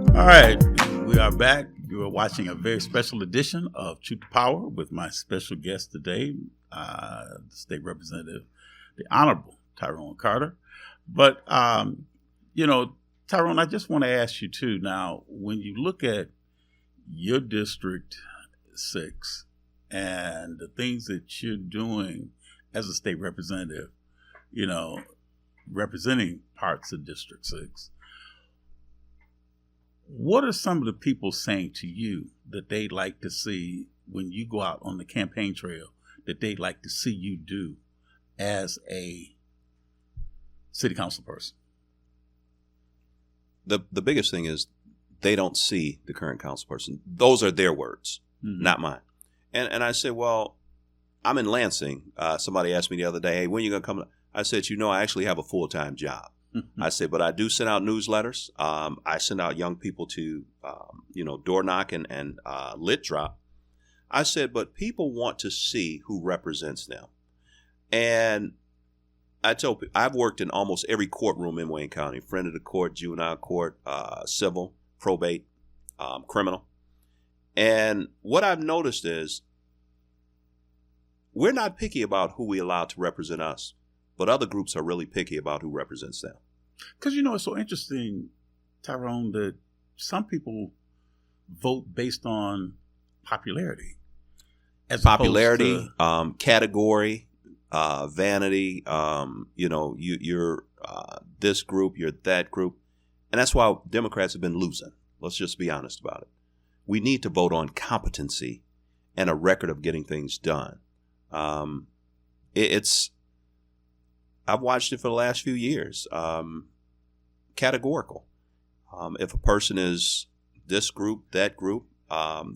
All right, we are back. You are watching a very special edition of Truth to Power with my special guest today, the State Representative, the Honorable Tyrone Carter. But, Tyrone, I just want to ask you, too, now, when you look at your District 6 and the things that you're doing as a state representative, representing parts of District 6, what are some of the people saying to you that they'd like to see when you go out on the campaign trail that they'd like to see you do as a city council person? The biggest thing is they don't see the current council person. Those are their words, not mine. And I said, well, I'm in Lansing. Somebody asked me the other day, hey, when are you going to come? I said, I actually have a full-time job. I said, but I do send out newsletters. I send out young people to, door knock and lit drop. I said, but people want to see who represents them. And I told people, I've worked in almost every courtroom in Wayne County, friend of the court, juvenile court, civil, probate, criminal. And what I've noticed is we're not picky about who we allow to represent us, but other groups are really picky about who represents them. Because, it's so interesting, Tyrone, that some people vote based on popularity. Popularity, category, vanity, you're this group, you're that group. And that's why Democrats have been losing. Let's just be honest about it. We need to vote on competency and a record of getting things done. I've watched it for the last few years. Categorical. If a person is this group, that group,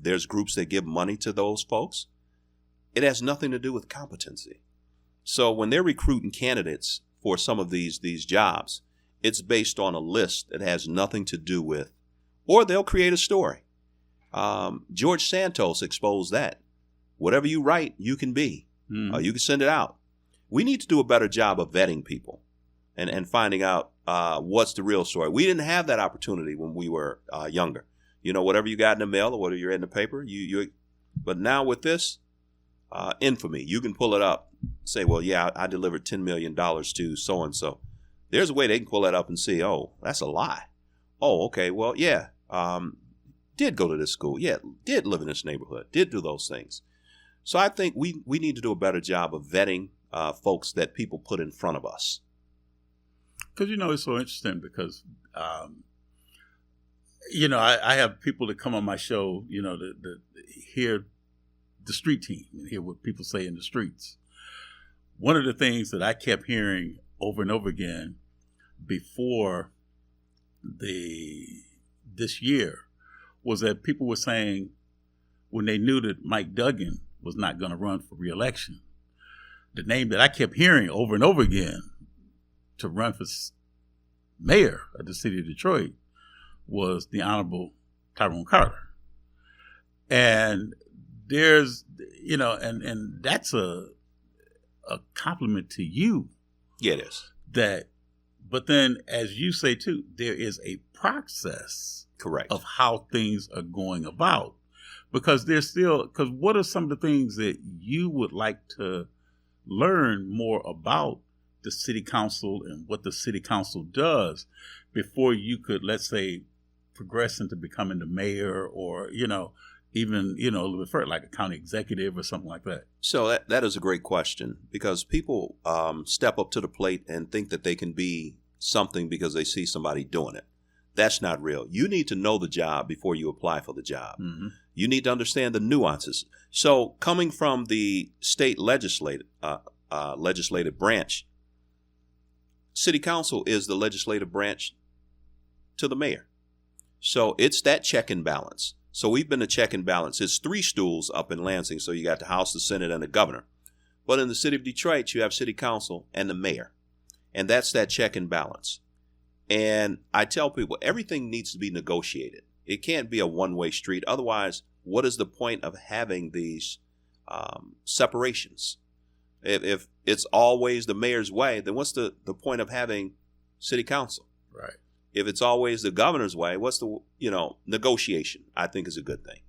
there's groups that give money to those folks. It has nothing to do with competency. So when they're recruiting candidates for some of these jobs, it's based on a list that has nothing to do with, or they'll create a story. George Santos exposed that. Whatever you write, you can be. You can send it out. We need to do a better job of vetting people and finding out what's the real story. We didn't have that opportunity when we were younger. Whatever you got in the mail or whatever you read in the paper, but now with this, infamy, you can pull it up, say, well, yeah, I delivered $10 million to so-and-so. There's a way they can pull that up and see, oh, that's a lie. Oh, okay, well, yeah, did go to this school. Yeah, did live in this neighborhood, did do those things. So I think we need to do a better job of vetting folks that people put in front of us. Because, it's so interesting because, I have people that come on my show, that hear the street team and hear what people say in the streets. One of the things that I kept hearing over and over again before this year was that people were saying when they knew that Mike Duggan was not going to run for re-election, the name that I kept hearing over and over again to run for mayor of the city of Detroit was the Honorable Tyrone Carter. And there's, and that's a compliment to you. Yeah, it is. But then, as you say too, there is a process, correct, of how things are going about. Because what are some of the things that you would like to learn more about the city council and what the city council does before you could, let's say, progress into becoming the mayor or, even, a little bit further, like a county executive or something like that? So that is a great question because people step up to the plate and think that they can be something because they see somebody doing it. That's not real. You need to know the job before you apply for the job. Mm-hmm. You need to understand the nuances. So coming from the state legislative branch, city council is the legislative branch to the mayor. So it's that check and balance. So we've been a check and balance. It's 3 stools up in Lansing. So you got the House, the Senate, and the governor. But in the city of Detroit, you have city council and the mayor. And that's that check and balance. And I tell people everything needs to be negotiated. It can't be a one-way street. Otherwise, what is the point of having these separations? If it's always the mayor's way, then what's the point of having city council? Right. If it's always the governor's way, what's the, negotiation, I think is a good thing.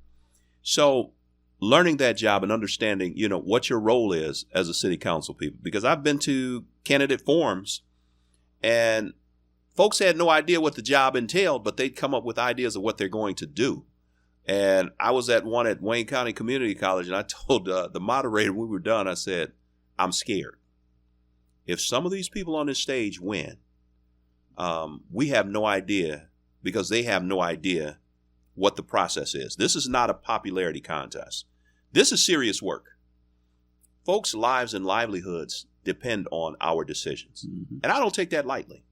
So learning that job and understanding, what your role is as a city council people, because I've been to candidate forums and folks had no idea what the job entailed, but they'd come up with ideas of what they're going to do. And I was at one at Wayne County Community College, and I told the moderator when we were done, I said, I'm scared. If some of these people on this stage win, we have no idea, because they have no idea what the process is. This is not a popularity contest. This is serious work. Folks' lives and livelihoods depend on our decisions. Mm-hmm. And I don't take that lightly.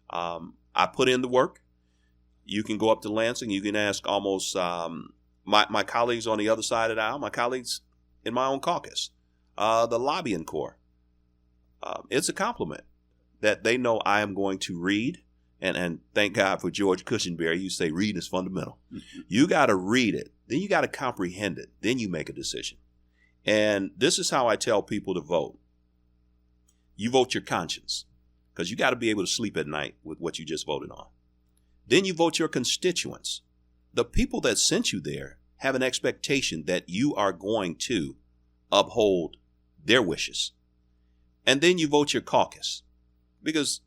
I put in the work. You can go up to Lansing. You can ask almost my colleagues on the other side of the aisle, my colleagues in my own caucus, the lobbying corps. It's a compliment that they know I am going to read. And thank God for George Cushenberry. You say reading is fundamental. Mm-hmm. You got to read it. Then you got to comprehend it. Then you make a decision. And this is how I tell people to vote. You vote your conscience, because you got to be able to sleep at night with what you just voted on. Then you vote your constituents. The people that sent you there have an expectation that you are going to uphold their wishes. And then you vote your caucus, because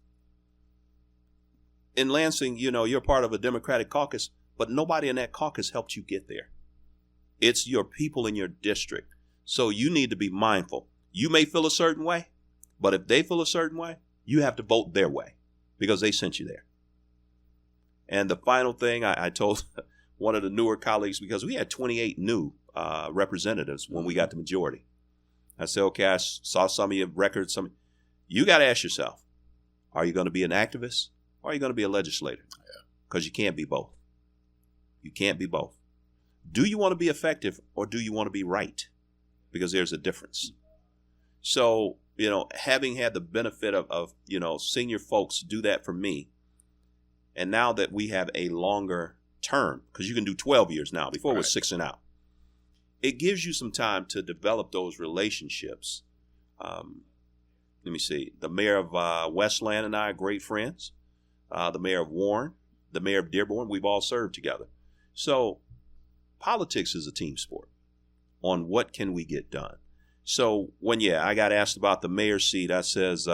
in Lansing, you're part of a Democratic caucus, but nobody in that caucus helped you get there. It's your people in your district. So you need to be mindful. You may feel a certain way, but if they feel a certain way, you have to vote their way, because they sent you there. And the final thing I told one of the newer colleagues, because we had 28 new representatives when we got the majority. I said, okay, I saw some of your records. You got to ask yourself, are you going to be an activist? Or are you going to be a legislator? Because you can't be both. You can't be both. Do you want to be effective, or do you want to be right? Because there's a difference. So, having had the benefit of senior folks do that for me, and now that we have a longer term, because you can do 12 years now, before it was 6 and out, it gives you some time to develop those relationships. Let me see. The mayor of Westland and I are great friends. The mayor of Warren, the mayor of Dearborn, we've all served together. So politics is a team sport on what can we get done. So when, I got asked about the mayor's seat, I says,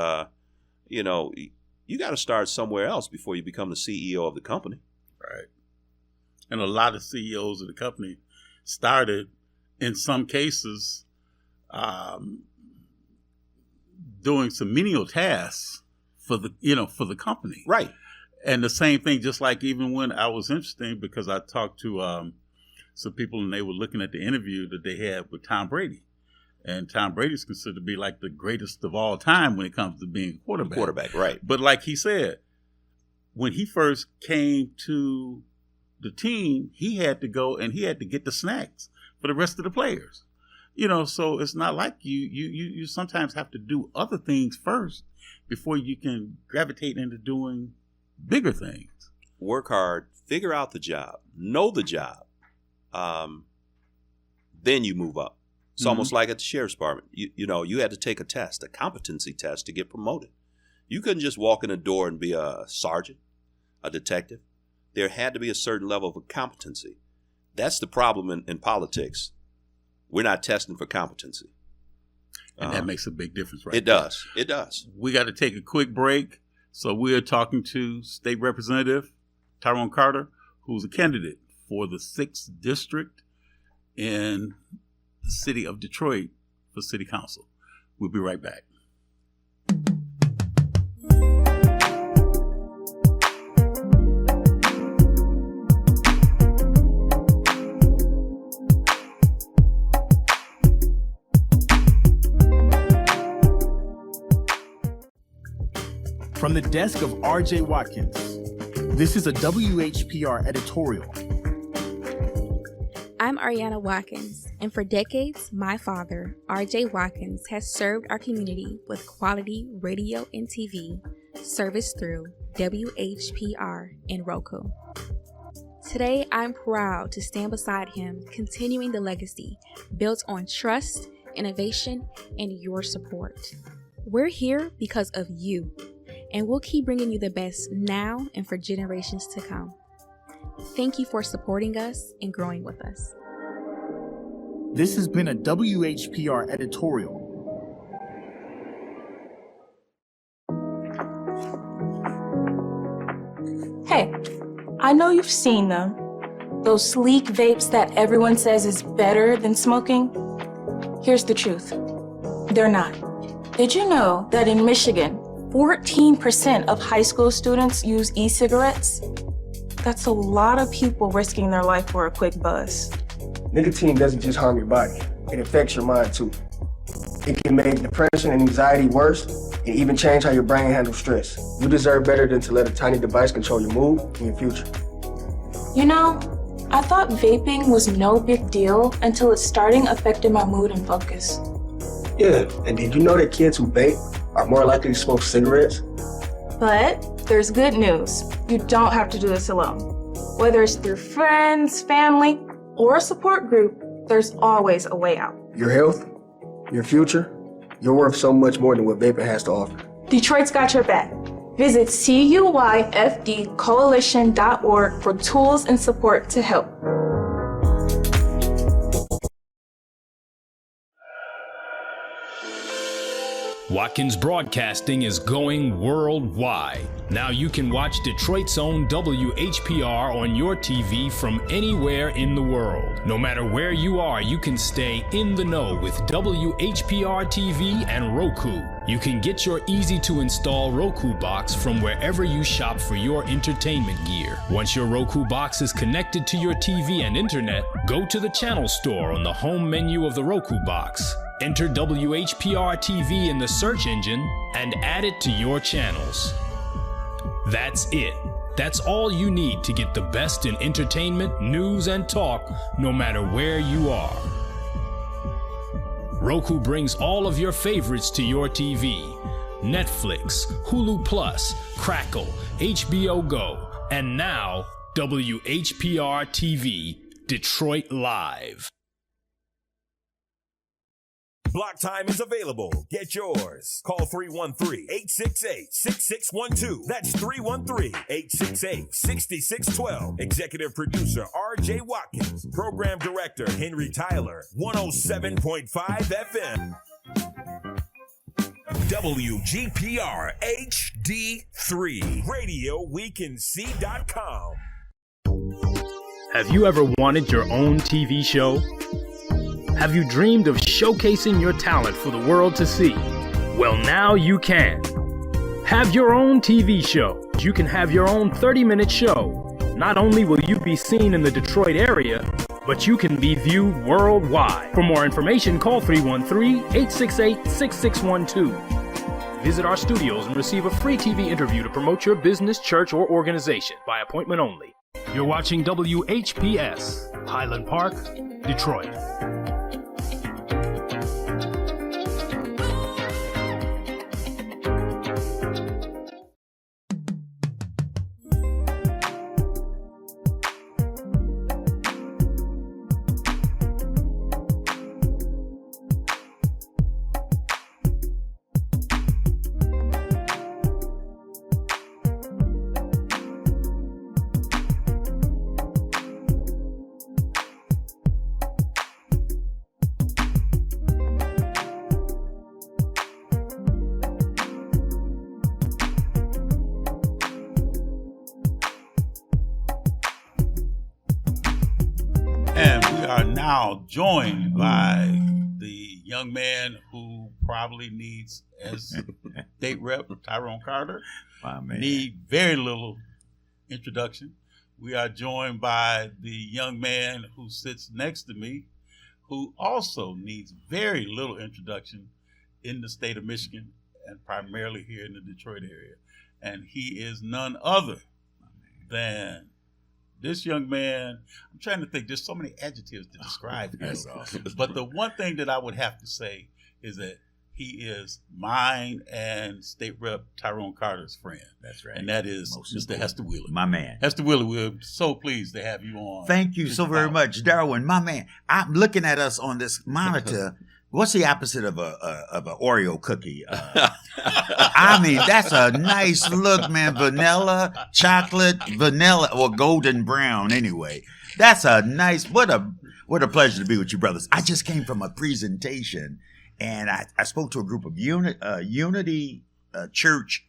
you got to start somewhere else before you become the CEO of the company. Right. And a lot of CEOs of the company started, in some cases, doing some menial tasks for the company. Right. And the same thing, just like even when I was interesting, because I talked to some people and they were looking at the interview that they had with Tom Brady. And Tom Brady's considered to be like the greatest of all time when it comes to being a quarterback. Quarterback, right. But like he said, when he first came to the team, he had to go and he had to get the snacks for the rest of the players. So it's not like you sometimes have to do other things first before you can gravitate into doing bigger things. Work hard, figure out the job, know the job. Then you move up. It's almost like at the sheriff's department. You had to take a test, a competency test, to get promoted. You couldn't just walk in the door and be a sergeant, a detective. There had to be a certain level of competency. That's the problem in politics. We're not testing for competency. And that makes a big difference, right? It does. It does. We got to take a quick break. So we're talking to State Representative Tyrone Carter, who's a candidate for the 6th District in the city of Detroit for City Council. We'll be right back. From the desk of RJ Watkins, this is a WHPR editorial. I'm Ariana Watkins, and for decades, my father, RJ Watkins, has served our community with quality radio and TV service through WHPR and Roku. Today, I'm proud to stand beside him, continuing the legacy built on trust, innovation, and your support. We're here because of you, and we'll keep bringing you the best now and for generations to come. Thank you for supporting us and growing with us. This has been a WHPR editorial. Hey, I know you've seen them. Those sleek vapes that everyone says is better than smoking. Here's the truth. They're not. Did you know that in Michigan, 14% of high school students use e-cigarettes? That's a lot of people risking their life for a quick buzz. Nicotine doesn't just harm your body, it affects your mind too. It can make depression and anxiety worse, and even change how your brain handles stress. You deserve better than to let a tiny device control your mood and your future. You know, I thought vaping was no big deal until it starting affecting my mood and focus. Yeah, and did you know that kids who vape are more likely to smoke cigarettes? But there's good news. You don't have to do this alone. Whether it's through friends, family, or a support group, there's always a way out. Your health, your future, you're worth so much more than what vaping has to offer. Detroit's got your back. Visit CUYFDcoalition.org for tools and support to help. Watkins Broadcasting is going worldwide. Now you can watch Detroit's own WHPR on your TV from anywhere in the world. No matter where you are, you can stay in the know with WHPR TV and Roku. You can get your easy-to-install Roku box from wherever you shop for your entertainment gear. Once your Roku box is connected to your TV and internet, go to the channel store on the home menu of the Roku box. Enter WHPR TV in the search engine and add it to your channels. That's it. That's all you need to get the best in entertainment, news, and talk, no matter where you are. Roku brings all of your favorites to your TV. Netflix, Hulu Plus, Crackle, HBO Go, and now WHPR TV, Detroit Live. Block time is available. Get yours. Call 313-868-6612. That's 313-868-6612. Executive producer R.J. Watkins. Program director Henry Tyler. 107.5 FM. WGPR HD3. RadioWeCanSee.com. Have you ever wanted your own TV show? Have you dreamed of showcasing your talent for the world to see? Well, now you can. Have your own TV show. You can have your own 30-minute show. Not only will you be seen in the Detroit area, but you can be viewed worldwide. For more information, call 313-868-6612. Visit our studios and receive a free TV interview to promote your business, church, or organization by appointment only. You're watching WHPS, Highland Park, Detroit. Now joined by the young man who probably needs, as state rep Tyrone Carter, need very little introduction. We are joined by the young man who sits next to me, who also needs very little introduction in the state of Michigan and primarily here in the Detroit area. and he is none other than this young man. I'm trying to think. There's so many adjectives to describe him. But the one thing that I would have to say is that he is mine and State Rep Tyrone Carter's friend. That's right. And that is Mr. Hester Wheeler. My man. Hester Wheeler, we're so pleased to have you on. Thank you so very much, Darwin. My man. I'm looking at us on this monitor. What's the opposite of a Oreo cookie? I mean, that's a nice look, man. Vanilla, chocolate, vanilla, or golden brown anyway. That's a nice, what a pleasure to be with you, brothers. I just came from a presentation, and I spoke to a group of Unity Church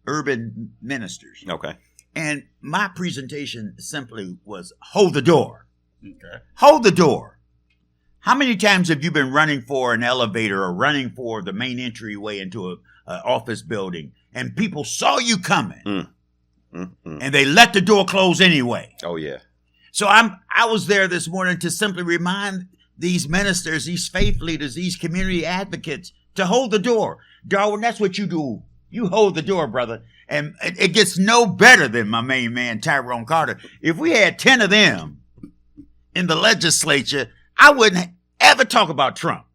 urban ministers. Okay. And my presentation simply was hold the door. Okay. Hold the door. How many times have you been running for an elevator or running for the main entryway into an office building and people saw you coming and they let the door close anyway? Oh, yeah. So I was there this morning to simply remind these ministers, these faith leaders, these community advocates to hold the door. Darwin, that's what you do. You hold the door, brother. And it gets no better than my main man, Tyrone Carter. If we had 10 of them in the legislature, I wouldn't ever talk about Trump.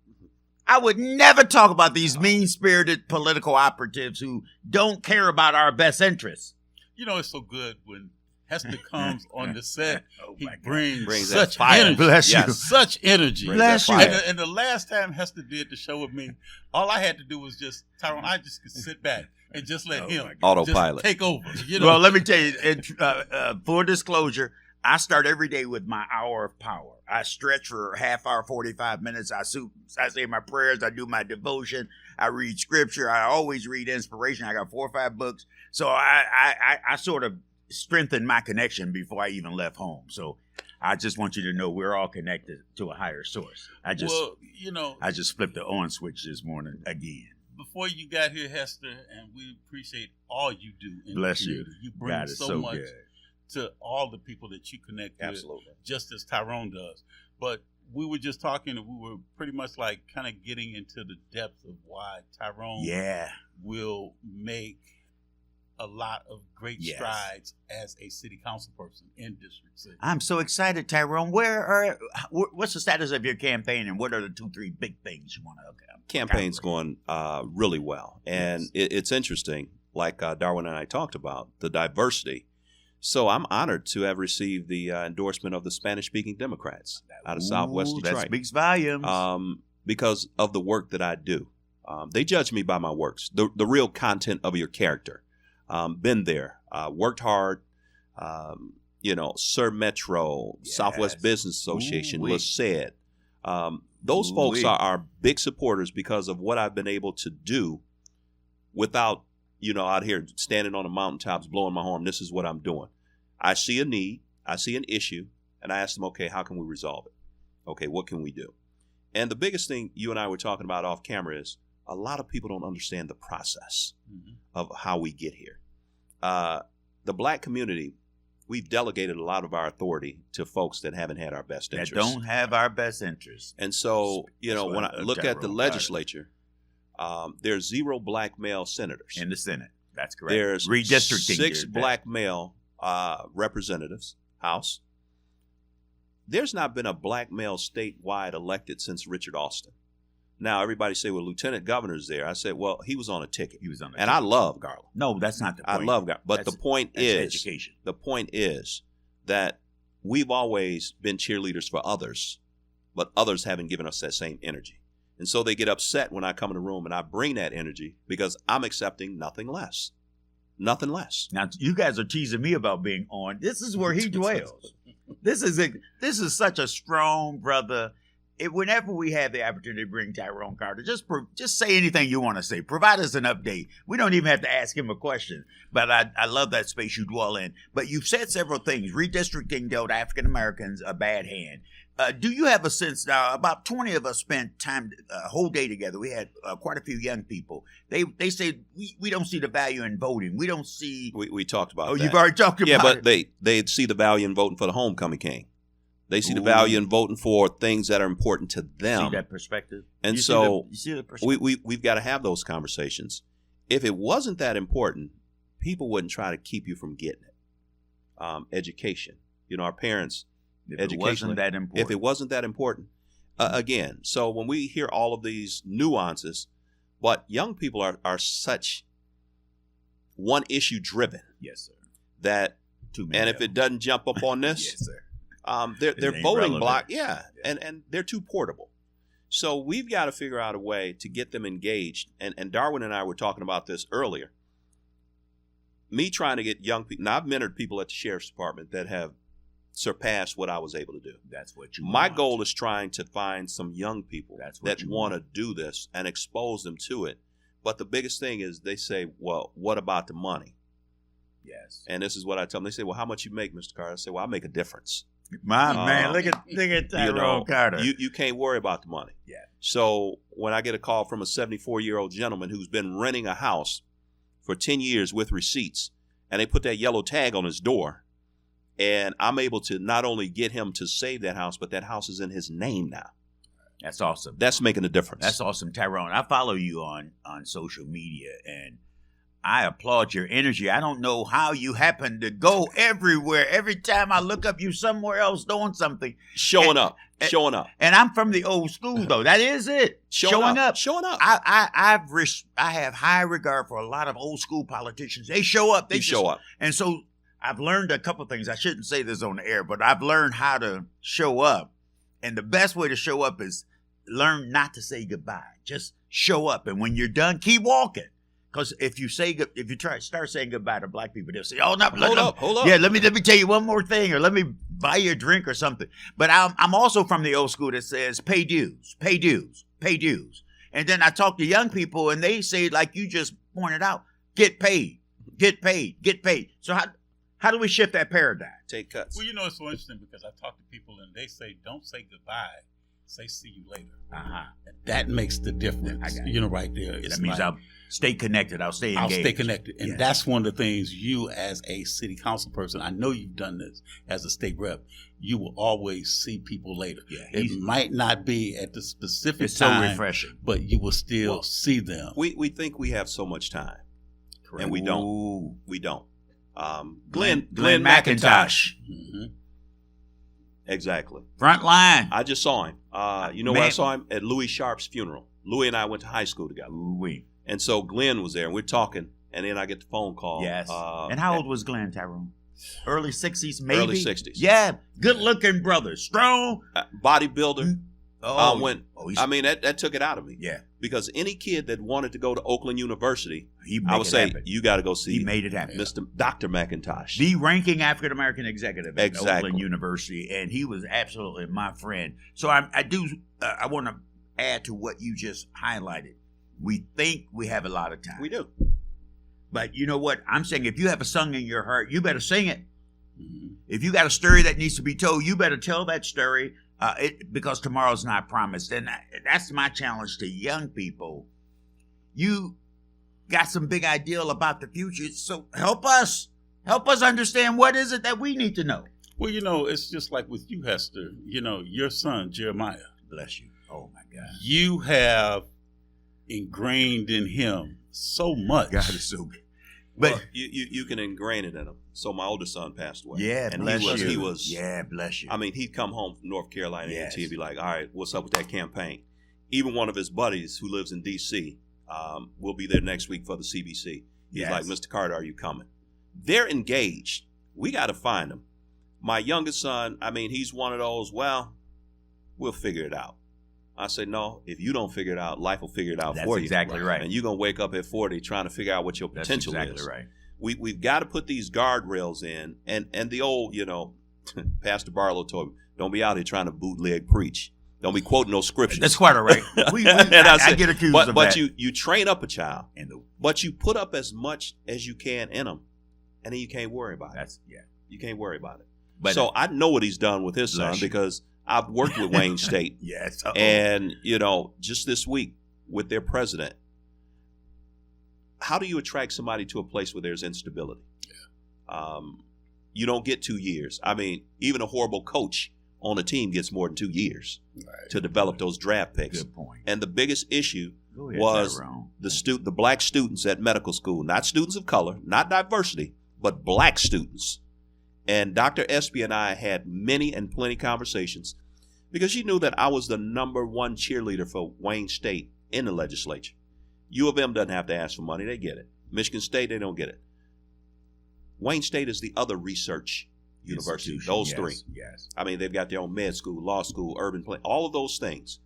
I would never talk about these mean-spirited political operatives who don't care about our best interests. You know, it's so good when Hester comes on the set. He brings that such fire. energy. Bless you. Such energy. Bless you. And the last time Hester did the show with me, all I had to do was just, Tyrone, I just could sit back and just let him autopilot just take over. You know? Well, let me tell you, full disclosure, I start every day with my hour of power. I stretch for a half hour, 45 minutes. I say my prayers. I do my devotion. I read scripture. I always read inspiration. I got 4 or 5 books. So I sort of strengthened my connection before I even left home. So I just want you to know we're all connected to a higher source. I just flipped the on switch this morning again. Before you got here, Hester, and we appreciate all you do in Bless the community. you. You bring God is so much good. to all the people that you connect Absolutely. with, just as Tyrone does. But we were just talking, and we were pretty much like kind of getting into the depth of why Tyrone will make a lot of great strides as a city council person in District 6. I'm so excited, Tyrone. What's the status of your campaign, and what are the 2-3 big things you want to Campaign's going really well. And it's interesting, like Darwin and I talked about, the diversity. So I'm honored to have received the endorsement of the Spanish-speaking Democrats out of Southwest Detroit. That speaks volumes. Because of the work that I do. They judge me by my works, the real content of your character. Been there, worked hard, Sir Metro, Southwest Business Association, LaSaid. Those folks are big supporters because of what I've been able to do without, out here standing on the mountaintops, blowing my horn. This is what I'm doing. I see a need, I see an issue, and I ask them, okay, how can we resolve it? Okay, what can we do? And the biggest thing you and I were talking about off camera is a lot of people don't understand the process of how we get here. The black community, we've delegated a lot of our authority to folks that haven't had our best interests. That don't have our best interests. And so, when I look at the legislature, there's 0 black male senators. In the Senate. That's correct. There's redistricting 6 black male representatives, House. There's not been a black male statewide elected since Richard Austin. Now, everybody say, well, Lieutenant Governor's there. I said, well, he was on a ticket. And I love Garland. No, that's not the point. I love Garland. But the point is, education. The point is that we've always been cheerleaders for others, but others haven't given us that same energy. And so they get upset when I come in the room and I bring that energy because I'm accepting nothing less. Nothing less. Now, you guys are teasing me about being on. This is where he dwells. This is such a strong brother. Whenever we have the opportunity to bring Tyrone Carter, just say anything you want to say. Provide us an update. We don't even have to ask him a question. But I love that space you dwell in. But you've said several things. Redistricting dealt African Americans a bad hand. Do you have a sense now? About 20 of us spent time a whole day together. We had quite a few young people. They said we don't see the value in voting. We don't see. We talked about. Oh, that. You've already talked about. Yeah, but they see the value in voting for the homecoming king. They see the value in voting for things that are important to them. See that perspective? And you so see the perspective? we've got to have those conversations. If it wasn't that important, people wouldn't try to keep you from getting it. Education. Our parents, if it wasn't that important. If it wasn't that important. Again, so when we hear all of these nuances, but young people are such one issue driven. Yes, sir. That, and if it doesn't jump up on this, yes, sir. They're voting block. Yeah. And they're too portable. So we've got to figure out a way to get them engaged. And Darwin and I were talking about this earlier. Me trying to get young people. Now, I've mentored people at the Sheriff's Department that have surpassed what I was able to do. That's what you My want. goal is trying to find some young people that want to do this and expose them to it. But the biggest thing is they say, well, what about the money? Yes. And this is what I tell them. They say, well, how much you make, Mr. Carter? I say, well, I make a difference. My man, look at Tyrone Carter. You can't worry about the money. Yeah. So when I get a call from a 74-year-old gentleman who's been renting a house for 10 years with receipts, and they put that yellow tag on his door, and I'm able to not only get him to save that house, but that house is in his name now. That's awesome. That's making a difference. That's awesome, Tyrone. I follow you on social media, and I applaud your energy. I don't know how you happen to go everywhere. Every time I look up, you somewhere else doing something. Showing up. And I'm from the old school, though. That is it. Showing up. I have high regard for a lot of old school politicians. They show up. They show up. And so I've learned a couple things. I shouldn't say this on the air, but I've learned how to show up. And the best way to show up is learn not to say goodbye. Just show up. And when you're done, keep walking. Because if you start saying goodbye to black people, they'll say, "Oh no, hold up." Yeah, let me tell you one more thing, or let me buy you a drink or something." But I'm also from the old school that says, "Pay dues, pay dues, pay dues." And then I talk to young people, and they say, like you just pointed out, "Get paid, get paid, get paid." So how do we shift that paradigm? Take cuts. Well, it's so interesting because I talk to people and they say, "Don't say goodbye, say see you later." And that makes the difference. Right there. That means I'll stay connected. I'll stay engaged. I'll stay connected. And that's one of the things you as a city council person, I know you've done this as a state rep, you will always see people later. Yeah, it might not be at the specific it's time. So refreshing. But you will still see them. We think we have so much time. Correct. And we don't. Ooh. We don't. Glenn McIntosh. Mm-hmm. Exactly. Front line. I just saw him. Where I saw him? At Louis Sharp's funeral. Louis and I went to high school together. Ooh-wee. And so Glenn was there, and we're talking, and then I get the phone call. Yes. And how old was Glenn, Tyrone? Early 60s, maybe? Early 60s. Yeah. Good-looking brother. Strong. Bodybuilder. That took it out of me. Yeah. Because any kid that wanted to go to Oakland University, I would say, you got to go see He made it happen. Dr. McIntosh. The ranking African-American executive at Exactly. Oakland University, and he was absolutely my friend. So I want to add to what you just highlighted. We think we have a lot of time. We do. But you know what? I'm saying if you have a song in your heart, you better sing it. Mm-hmm. If you got a story that needs to be told, you better tell that story because tomorrow's not promised. And that's my challenge to young people. You got some big ideal about the future, so help us. Help us understand what is it that we need to know. Well, it's just like with you, Hester. Your son, Jeremiah. Bless you. Oh, my God. You have ingrained in him so much. God is so good. But you can ingrain it in him. So my oldest son passed away. Yeah, and bless you. He was. Yeah, bless you. I mean, he'd come home from North Carolina yes. and he'd be like, "All right, what's up with that campaign?" Even one of his buddies who lives in D.C. Will be there next week for the CBC. He's like, "Mr. Carter, are you coming?" They're engaged. We got to find them. My youngest son, he's one of those. Well, we'll figure it out. I say, no, if you don't figure it out, life will figure it out for you. That's exactly right. And you're going to wake up at 40 trying to figure out what your potential That's exactly is. Right. We've got to put these guardrails in. And the old, Pastor Barlow told me, don't be out here trying to bootleg preach. Don't be quoting those scriptures. That's quite all right. I get accused of that. But you train up a child, but you put up as much as you can in them, and then you can't worry about it. You can't worry about it. But so I know what he's done with his son because I've worked with Wayne State. Yes. And, just this week with their president, how do you attract somebody to a place where there's instability? Yeah. You don't get 2 years. Even a horrible coach on a team gets more than 2 years to develop those draft picks. Good point. And the biggest issue was the black students at medical school, not students of color, not diversity, but black students. And Dr. Espy and I had many and plenty conversations because she knew that I was the number one cheerleader for Wayne State in the legislature. U of M doesn't have to ask for money. They get it. Michigan State, they don't get it. Wayne State is the other research university, those three. Yes. I mean, they've got their own med school, law school, urban play, all of those things.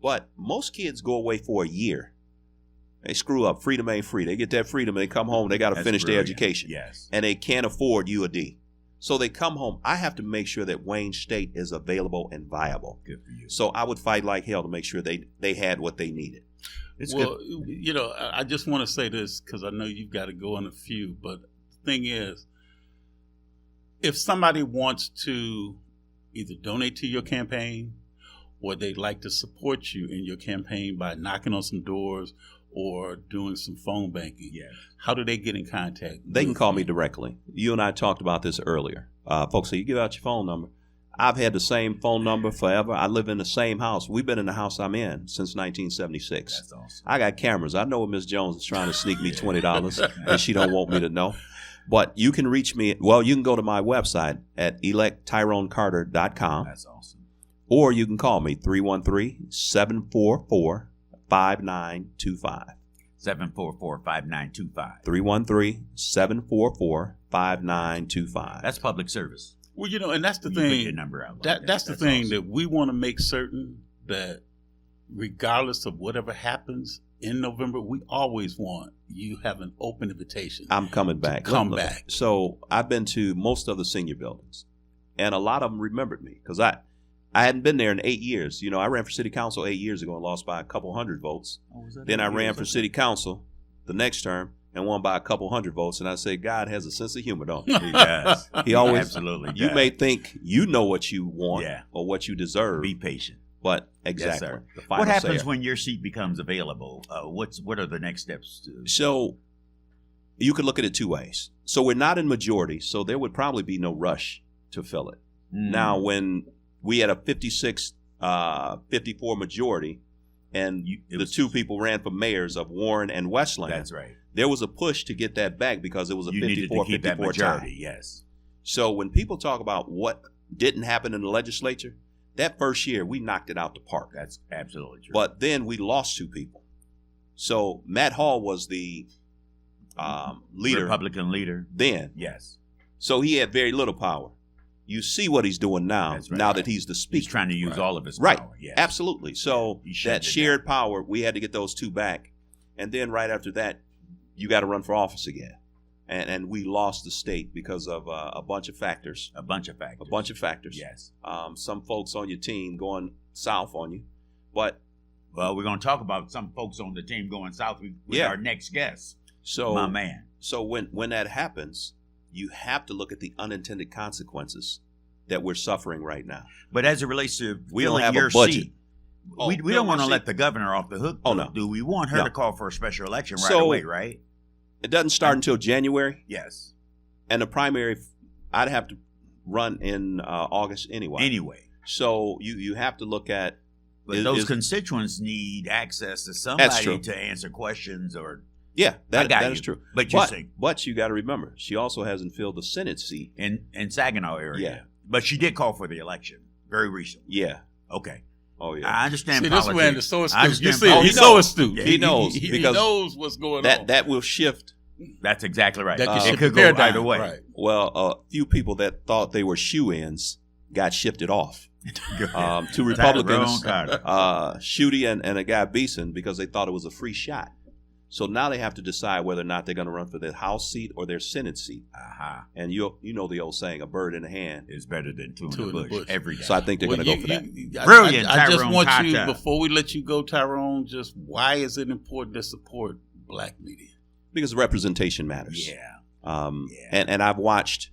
But most kids go away for a year. They screw up. Freedom ain't free. They get that freedom and they come home. They got to finish their education. Yes. And they can't afford U of D. So they come home. I have to make sure that Wayne State is available and viable. Good for you. So I would fight like hell to make sure they had what they needed. You know, I just want to say this because I know you've got to go in a few. But the thing is, if somebody wants to either donate to your campaign or they'd like to support you in your campaign by knocking on some doors or doing some phone banking, how do they get in contact? They can call me directly. You and I talked about this earlier. Folks say, you give out your phone number. I've had the same phone number forever. I live in the same house. We've been in the house I'm in since 1976. That's awesome. I got cameras. I know when Ms. Jones is trying to sneak me $20 and she don't want me to know. But you can reach me. Well, you can go to my website at electtyronecarter.com. That's awesome. Or you can call me 313-744-5925. 744-5925. 313-744-5925. That's public service. Well, you know, and that's the You thing. put your number out like that's the That's thing awesome. that we want to make certain that regardless of whatever happens in November, we always want you have an open invitation. I'm coming back. Come back. So I've been to most of the senior buildings, and a lot of them remembered me because I hadn't been there in 8 years. You know, I ran for city council 8 years ago and lost by a couple hundred votes. Then I ran for city council the next term and won by a couple hundred votes. And I say, God has a sense of humor, don't he? He does. He always, Absolutely You does. may think you know what you want Yeah. or what you deserve. Be patient. But exactly. Yes, sir. The final What happens say. when your seat becomes available? What are the next steps? So you could look at it two ways. So we're not in majority, so there would probably be no rush to fill it. Now, when we had a 56-54 majority, and the two people ran for mayors of Warren and Westland. That's right. There was a push to get that back because it was a You needed to keep that 54-54 majority, tie. yes. So when people talk about what didn't happen in the legislature, that first year we knocked it out the park. That's absolutely true. But then we lost two people. So Matt Hall was the leader, Republican leader. then. Yes. So he had very little power. You see what he's doing now, That's right. now that he's the speaker. He's trying to use all of his Right. power. Yes. Absolutely. So He shut that it shared power, we had to get those two back. And then right after that, you got to run for office again. And we lost the state because of a bunch of factors. A bunch of factors. A bunch of factors. Yes. Some folks on your team going south on you. But Well, we're going to talk about some folks on the team going south with Yeah. our next guest. so My man. So when that happens, you have to look at the unintended consequences that we're suffering right now. But as it relates to We don't filling have your a budget. seat, Oh, we fill don't my want to seat. let the governor off the hook. Oh, no. Do we want her No. to call for a special election right So- away, right? It doesn't start until January. Yes. And the primary, I'd have to run in August anyway. Anyway. So you have to look at. But those constituents need access to That's somebody true. to answer questions or. Yeah, I got that you. is true. But you see. But you got to remember, she also hasn't filled the Senate seat. In Saginaw area. Yeah. But she did call for the election very recently. Yeah. Okay. Oh yeah. I understand See, politics. this man is so I astute. You understand see, politics. he's so astute. He knows He because knows what's going on. That will shift. That's exactly right. That can It shift could the go paradigm, either way. right. Well, a few people that thought they were shoe-ins got shifted off to Republicans, Tyrone Carter. Schuette and a guy Beeson, because they thought it was a free shot. So now they have to decide whether or not they're going to run for their House seat or their Senate seat. Uh-huh. And you know the old saying, a bird in the hand Is better than two in Two the bush every day. So I think they're going to go for that. Brilliant, I just Tyrone want you, Carter. before we let you go, Tyrone, just why is it important to support black media? Because representation matters. Yeah. And I've watched,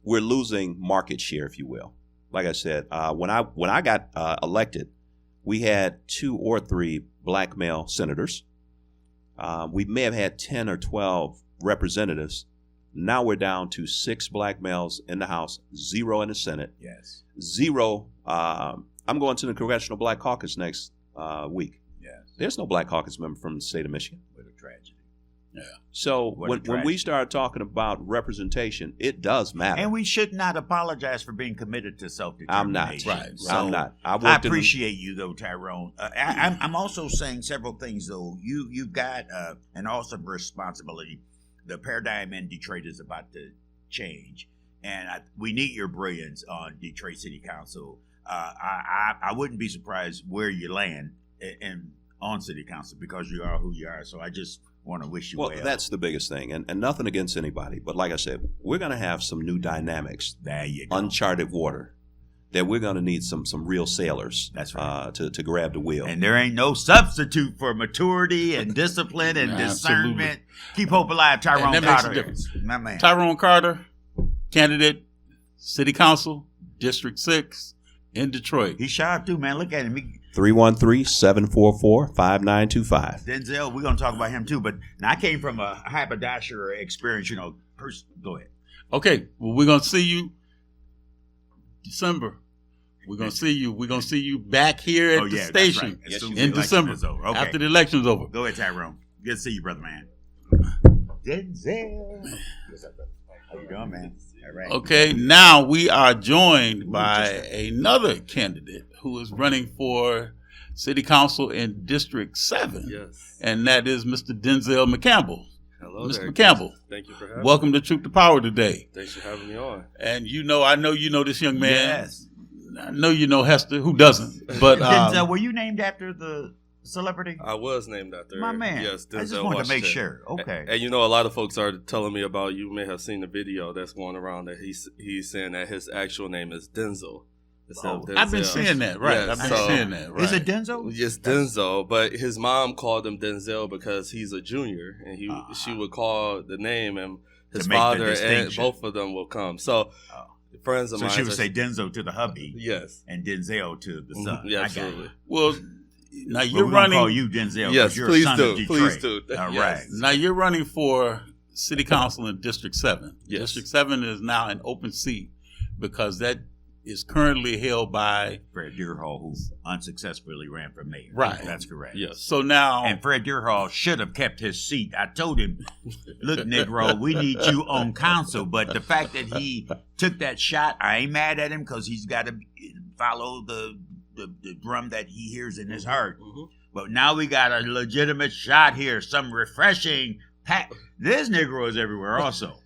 we're losing market share, if you will. Like I said, when I got elected, we had 2 or 3 black male senators. We may have had 10 or 12 representatives. Now we're down to 6 black males in the House, 0 in the Senate. Yes. 0. I'm going to the Congressional Black Caucus next week. Yes. There's no Black Caucus member from the state of Michigan. What a tragedy. Yeah. So when we start talking about representation, it does matter. And we should not apologize for being committed to self-determination. I'm not. Right. So I'm not. I appreciate you, though, Tyrone. I'm also saying several things, though. You've got an awesome responsibility. The paradigm in Detroit is about to change, and we need your brilliance on Detroit City Council. I wouldn't be surprised where you land on City Council because you are who you are. So I just want to wish you well. Well, that's the biggest thing, and nothing against anybody. But like I said, we're going to have some new dynamics. There you go. Uncharted water. That we're going to need some real sailors. That's right. To grab the wheel. And there ain't no substitute for maturity and discipline and discernment. Absolutely. Keep hope alive, Tyrone and that Carter. makes a difference. My man. Tyrone Carter, candidate, City Council, District 6 in Detroit. He's sharp too, man. Look at him. 313-744-5925. Denzel, we're going to talk about him too. But now I came from a haberdasher experience, Go ahead. Okay. Well, we're going to see you December. We're going to see you. We're going to see you back here at the station in December Okay. after the election's over. Go ahead, Tyrone. Good to see you, brother, man. Denzel. What's up, brother? How you doing, man? All right. Okay. Now we are joined by another candidate who is running for City Council in District 7. Yes. And that is Mr. Denzel McCampbell. Hello, Mr. there. McCampbell. Thank you for having Welcome me. to Truth to Power today. Thanks for having me on. And I know you know this young man. Yes. I know you know Hester. Who doesn't? But Denzel, were you named after the celebrity? I was named after my man. Yes, Denzel I just wanted to make Washington. sure. Okay. And a lot of folks are telling me about. You may have seen the video that's going around that he's saying that his actual name is Denzel. I've been seeing that, right? Yes, I've been seeing that, right? Is it Denzel? Yes, Denzel. But his mom called him Denzel because he's a junior, and she would call the name, and his father and both of them will come. So friends of mine. So she would say Denzel to the hubby, yes, and Denzel to the son. Yeah, absolutely. Well, now But you're we're running. Gonna call you Denzel. Yes, you're please a son do. Of Detroit. Please do. All Yes. right. Now you're running for City Council in District 7. Yes. District 7 is now an open seat because that is currently held by Fred Deerhall, who unsuccessfully ran for mayor. Right. That's correct. Yes. So now, and Fred Deerhall should have kept his seat. I told him, look, Negro, we need you on council. But the fact that he took that shot, I ain't mad at him because he's got to follow the drum that he hears in his heart. Mm-hmm. But now we got a legitimate shot here, some refreshing This Negro is everywhere also.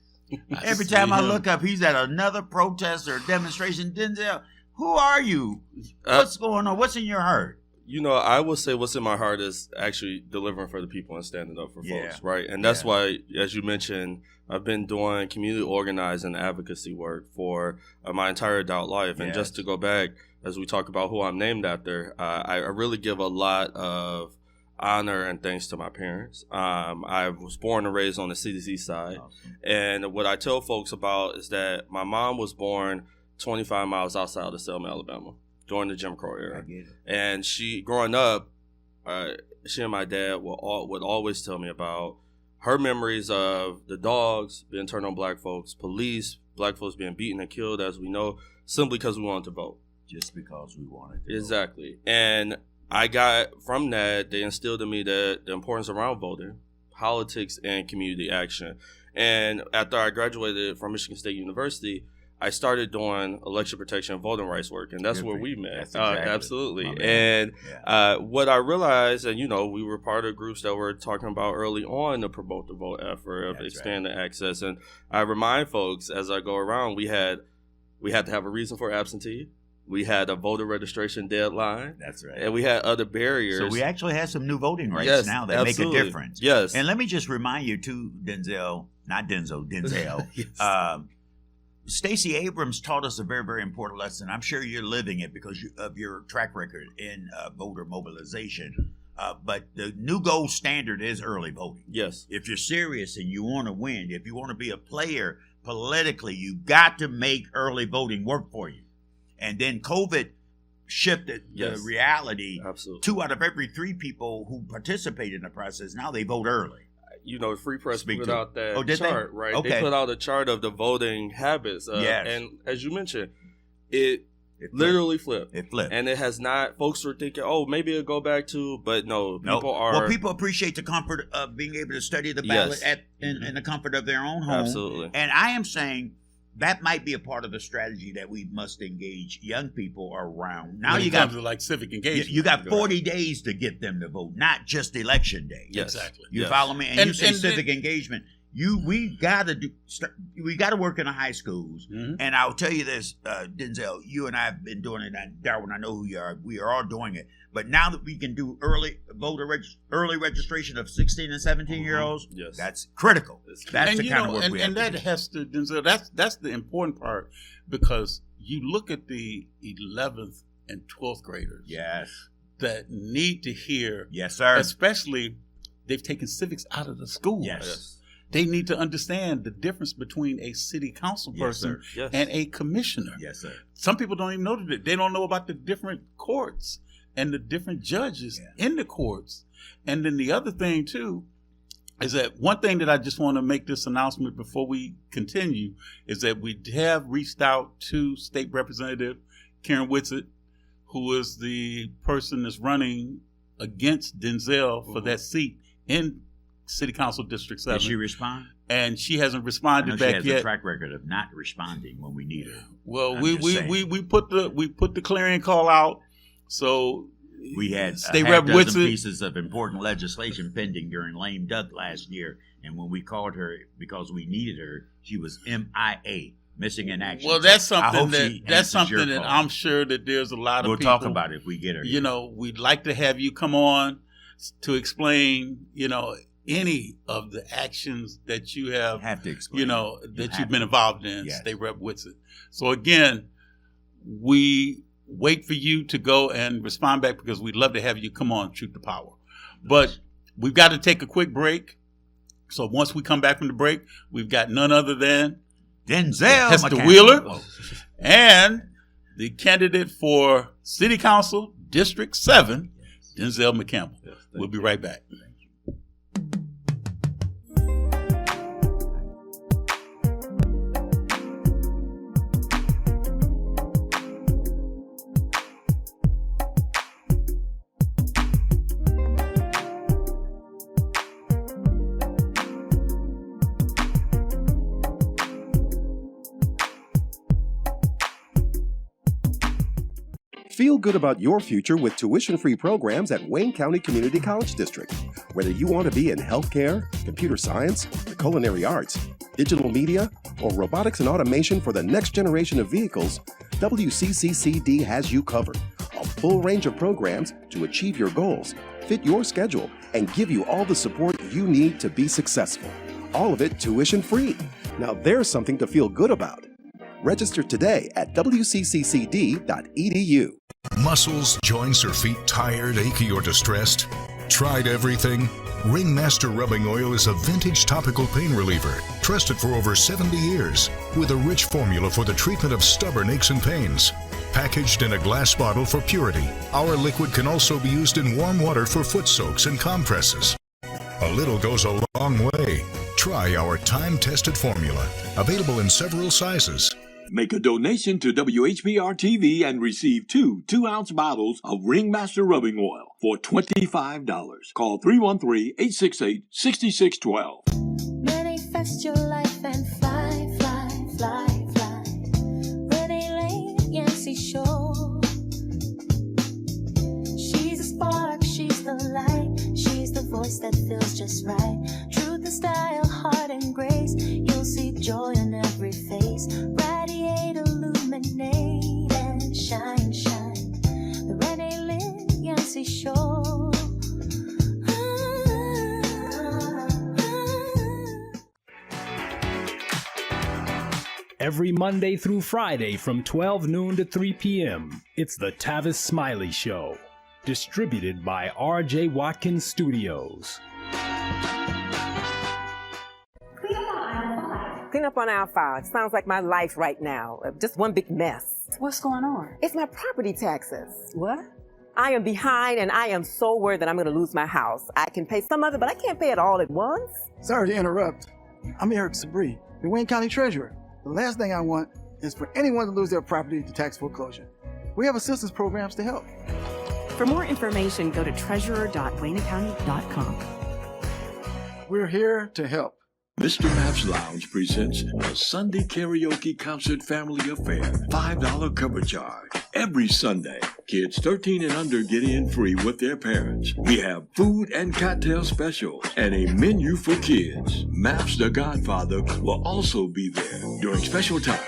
Every time I look up, he's at another protest or demonstration. Denzel, who are you? What's going on? What's in your heart? I will say what's in my heart is actually delivering for the people and standing up for folks, right? And that's why, as you mentioned, I've been doing community organizing and advocacy work for my entire adult life. And just to go back, as we talk about who I'm named after, I really give a lot of honor and thanks to my parents. I was born and raised on the CDC side. Awesome. And what I tell folks about is that my mom was born 25 miles outside of Selma, Alabama during the Jim Crow era. And she, growing up, she and my dad would always tell me about her memories of the dogs being turned on black folks, police, black folks being beaten and killed, as we know, simply because we wanted to vote. Just because we wanted to Exactly. Vote. And I got from that, they instilled in me the importance around voting, politics, and community action. And after I graduated from Michigan State University, I started doing election protection and voting rights work, and that's where we met. Exactly. Absolutely. And what I realized, and we were part of groups that were talking about early on the promote the vote effort of expanding access. And I remind folks as I go around, we had to have a reason for absentee. We had a voter registration deadline. That's right. And we had other barriers. So we actually have some new voting rights now that make a difference. Yes. And let me just remind you too, Denzel. Stacey Abrams taught us a very, very important lesson. I'm sure you're living it because of your track record in voter mobilization. But the new gold standard is early voting. Yes. If you're serious and you want to win, if you want to be a player politically, you got to make early voting work for you. And then COVID shifted the reality. Absolutely. 2 out of every 3 people who participate in the process, now they vote early. Free Press put out that chart, right? Okay. They put out a chart of the voting habits. And as you mentioned, it Literally flipped. It flipped. And it has not, folks were thinking, oh, maybe it'll go back to, but no, people are. Well, people appreciate the comfort of being able to study the ballot in the comfort of their own home. Absolutely. And I am saying that might be a part of the strategy that we must engage young people around. Now you got like civic engagement. You got 40 days to get them to vote, not just election day. Yes. Exactly. You follow me? And you say civic engagement. We got to work in the high schools. Mm-hmm. And I'll tell you this, Denzel, you and I have been doing it, and Darwin, I know who you are. We are all doing it. But now that we can do early registration of 16 and 17-year-olds, that's critical. That's and the kind of work we have and that to do. has to, Denzel, that's the important part, because you look at the 11th and 12th graders. Yes. That need to hear. Yes, sir. Especially, they've taken civics out of the schools. Yes. They need to understand the difference between a city council person and a commissioner. Yes, sir. Some people don't even know that. They don't know about the different courts and the different judges in the courts. And then the other thing, too, is that one thing that I just want to make this announcement before we continue is that we have reached out to State Representative Karen Whitsitt, who is the person that's running against Denzel for that seat in City Council District 7. Did she respond? And she hasn't responded back she has yet. a track record of not responding when we need her. Well, we put the clarion call out. So we had State a half Rep. dozen Whitsitt pieces of important legislation pending during lame duck last year, and when we called her because we needed her, she was MIA, missing in action. Well, that's I hope something she answers your that call. I'm sure that there's a lot of We'll people. talk about it if we get her. You know, we'd like to have you come on to explain, any of the actions that you have to explain. You've been involved in, State Rep. Whitsitt. So again, we wait for you to go and respond back, because we'd love to have you come on Truth to Power. But we've got to take a quick break. So once we come back from the break, we've got none other than Denzel Hester Wheeler and the candidate for City Council District 7, Denzel McCampbell. We'll be right back. Feel good about your future with tuition-free programs at Wayne County Community College District. Whether you want to be in healthcare, computer science, the culinary arts, digital media, or robotics and automation for the next generation of vehicles, WCCCD has you covered. A full range of programs to achieve your goals, fit your schedule, and give you all the support you need to be successful. All of it tuition-free. Now there's something to feel good about. Register today at wcccd.edu. Muscles, joints, or feet tired, achy, or distressed? Tried everything? Ringmaster Rubbing Oil is a vintage topical pain reliever, trusted for over 70 years, with a rich formula for the treatment of stubborn aches and pains. Packaged in a glass bottle for purity, our liquid can also be used in warm water for foot soaks and compresses. A little goes a long way. Try our time-tested formula, available in several sizes. Make a donation to WHPR-TV and receive 2 2-ounce bottles of Ringmaster Rubbing Oil for $25. Call 313-868-6612. Manifest your life and fly, fly, fly, fly. Renee Lane, Yancey Shore. She's a spark, she's the light. She's the voice that feels just right. Truth and style, heart and grace. You'll see joy in every face. Radiate, illuminate, and shine, shine. The Renee Lynn Yancey Show. Every Monday through Friday from 12 noon to 3 p.m., it's the Tavis Smiley Show, distributed by R.J. Watkins Studios. Clean up on aisle 5. Sounds like my life right now. Just one big mess. What's going on? It's my property taxes. What? I am behind, and I am so worried that I'm going to lose my house. I can pay some of it, but I can't pay it all at once. Sorry to interrupt. I'm Eric Sabri, the Wayne County Treasurer. The last thing I want is for anyone to lose their property to tax foreclosure. We have assistance programs to help. For more information, go to treasurer.waynecounty.com. We're here to help. Mr. Maps Lounge presents a Sunday karaoke concert family affair. $5 cover charge. Every Sunday, kids 13 and under get in free with their parents. We have food and cocktail specials and a menu for kids. Maps the Godfather will also be there during special times.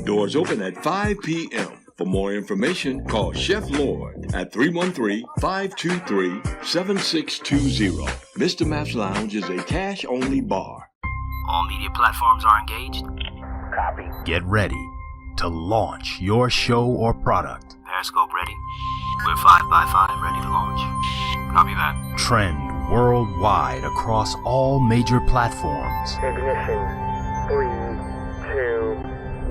Doors open at 5 p.m. For more information, call Chef Lord at 313-523-7620. Mr. Maps Lounge is a cash-only bar. All media platforms are engaged. Copy. Get ready to launch your show or product. Periscope ready. We're 5x5 ready to launch. Copy that. Trend worldwide across all major platforms. Ignition. 3, 2,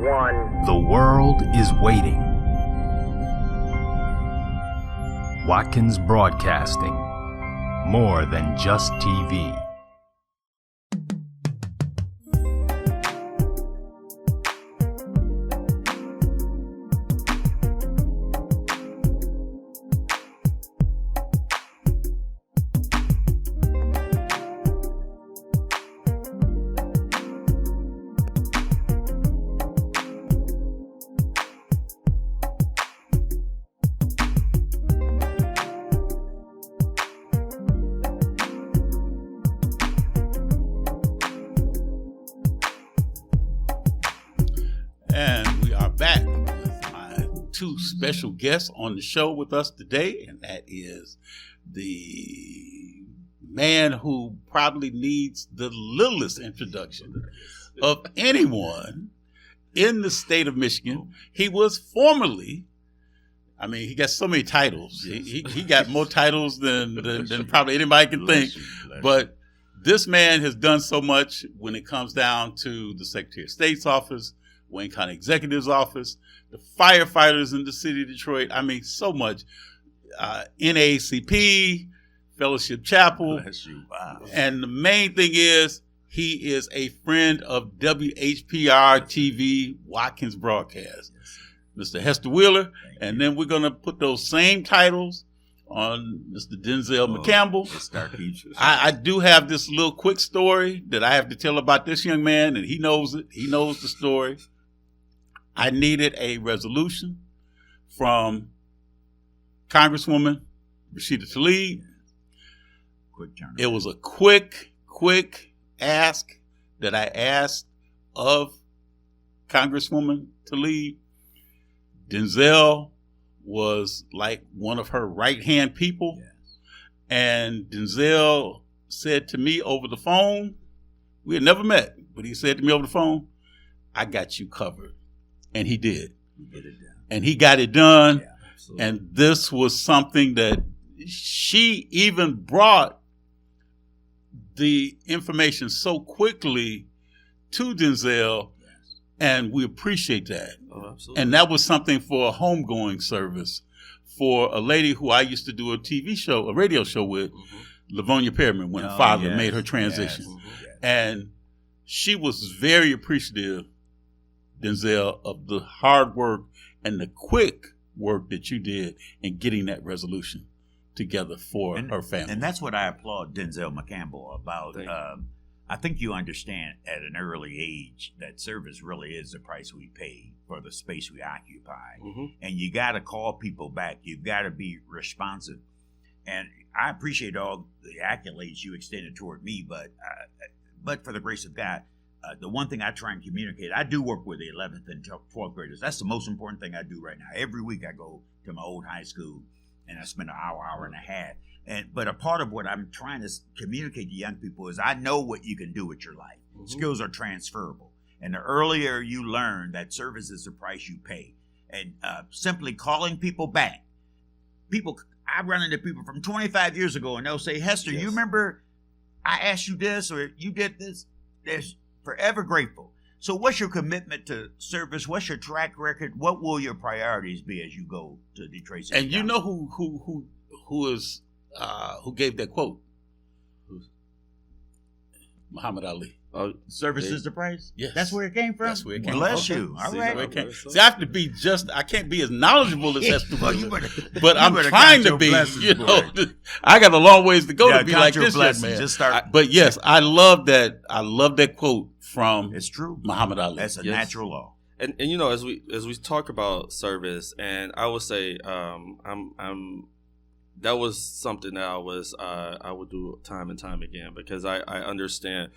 1. The world is waiting. Watkins Broadcasting. More than just TV. Special guest on the show with us today, and that is the man who probably needs the littlest introduction of anyone in the state of Michigan. He was formerly, I mean, he got so many titles. He got more titles than probably anybody can think. But this man has done so much when it comes down to the Secretary of State's office, Wayne County Executive's office, the firefighters in the city of Detroit. I mean, so much. NAACP, Fellowship Chapel. Wow. And the main thing is he is a friend of WHPR TV Watkins Broadcast. Mr. Hester Wheeler. And then we're going to put those same titles on Mr. Denzel McCampbell. I do have this little quick story that I have to tell about this young man, and he knows it. He knows the story. I needed a resolution from Congresswoman Rashida Tlaib. It was a quick ask that I asked of Congresswoman Tlaib. Denzel was like one of her right-hand people. Yes. And Denzel said to me over the phone, we had never met, but he said to me over the phone, I got you covered. And he did. And he got it done. Yeah, and this was something that she even brought the information so quickly to Denzel. Yes. And we appreciate that. Oh, absolutely. And that was something for a homegoing service for a lady who I used to do a TV show, a radio show with, Livonia Perriman, when her father made her transition. Yes. And she was very appreciative, Denzel, of the hard work and the quick work that you did in getting that resolution together for her family. And that's what I applaud Denzel McCampbell about. I think you understand at an early age that service really is the price we pay for the space we occupy. Mm-hmm. And you got to call people back. You've got to be responsive. And I appreciate all the accolades you extended toward me, but for the grace of God, the one thing I try and communicate, I do work with the 11th and 12th graders. That's the most important thing I do right now. Every week I go to my old high school and I spend an hour and a half. But a part of what I'm trying to communicate to young people is I know what you can do with your life. Mm-hmm. Skills are transferable. And the earlier you learn that service is the price you pay. And simply calling people back. I run into people from 25 years ago and they'll say, Hester, you remember I asked you this or you did this? They're forever grateful. So what's your commitment to service? What's your track record? What will your priorities be as you go to Detroit City? And you know who gave that quote? Muhammad Ali. Service is the price? Yes. That's where it came from? That's where it came Bless from. you. All See, right. where it came. See, I have to be I can't be as knowledgeable as Hester Well, Brother, you but I'm better trying count to your be. blessings, You know, boy. I got a long ways to go Yeah, to be count like your this young blessings. man. Just start. But yes, I love that. I love that quote from It's true. Muhammad Ali. That's a Yes. natural law. And you know, as we talk about service, and I would say, I'm that was something that I would do time and time again, because I understand,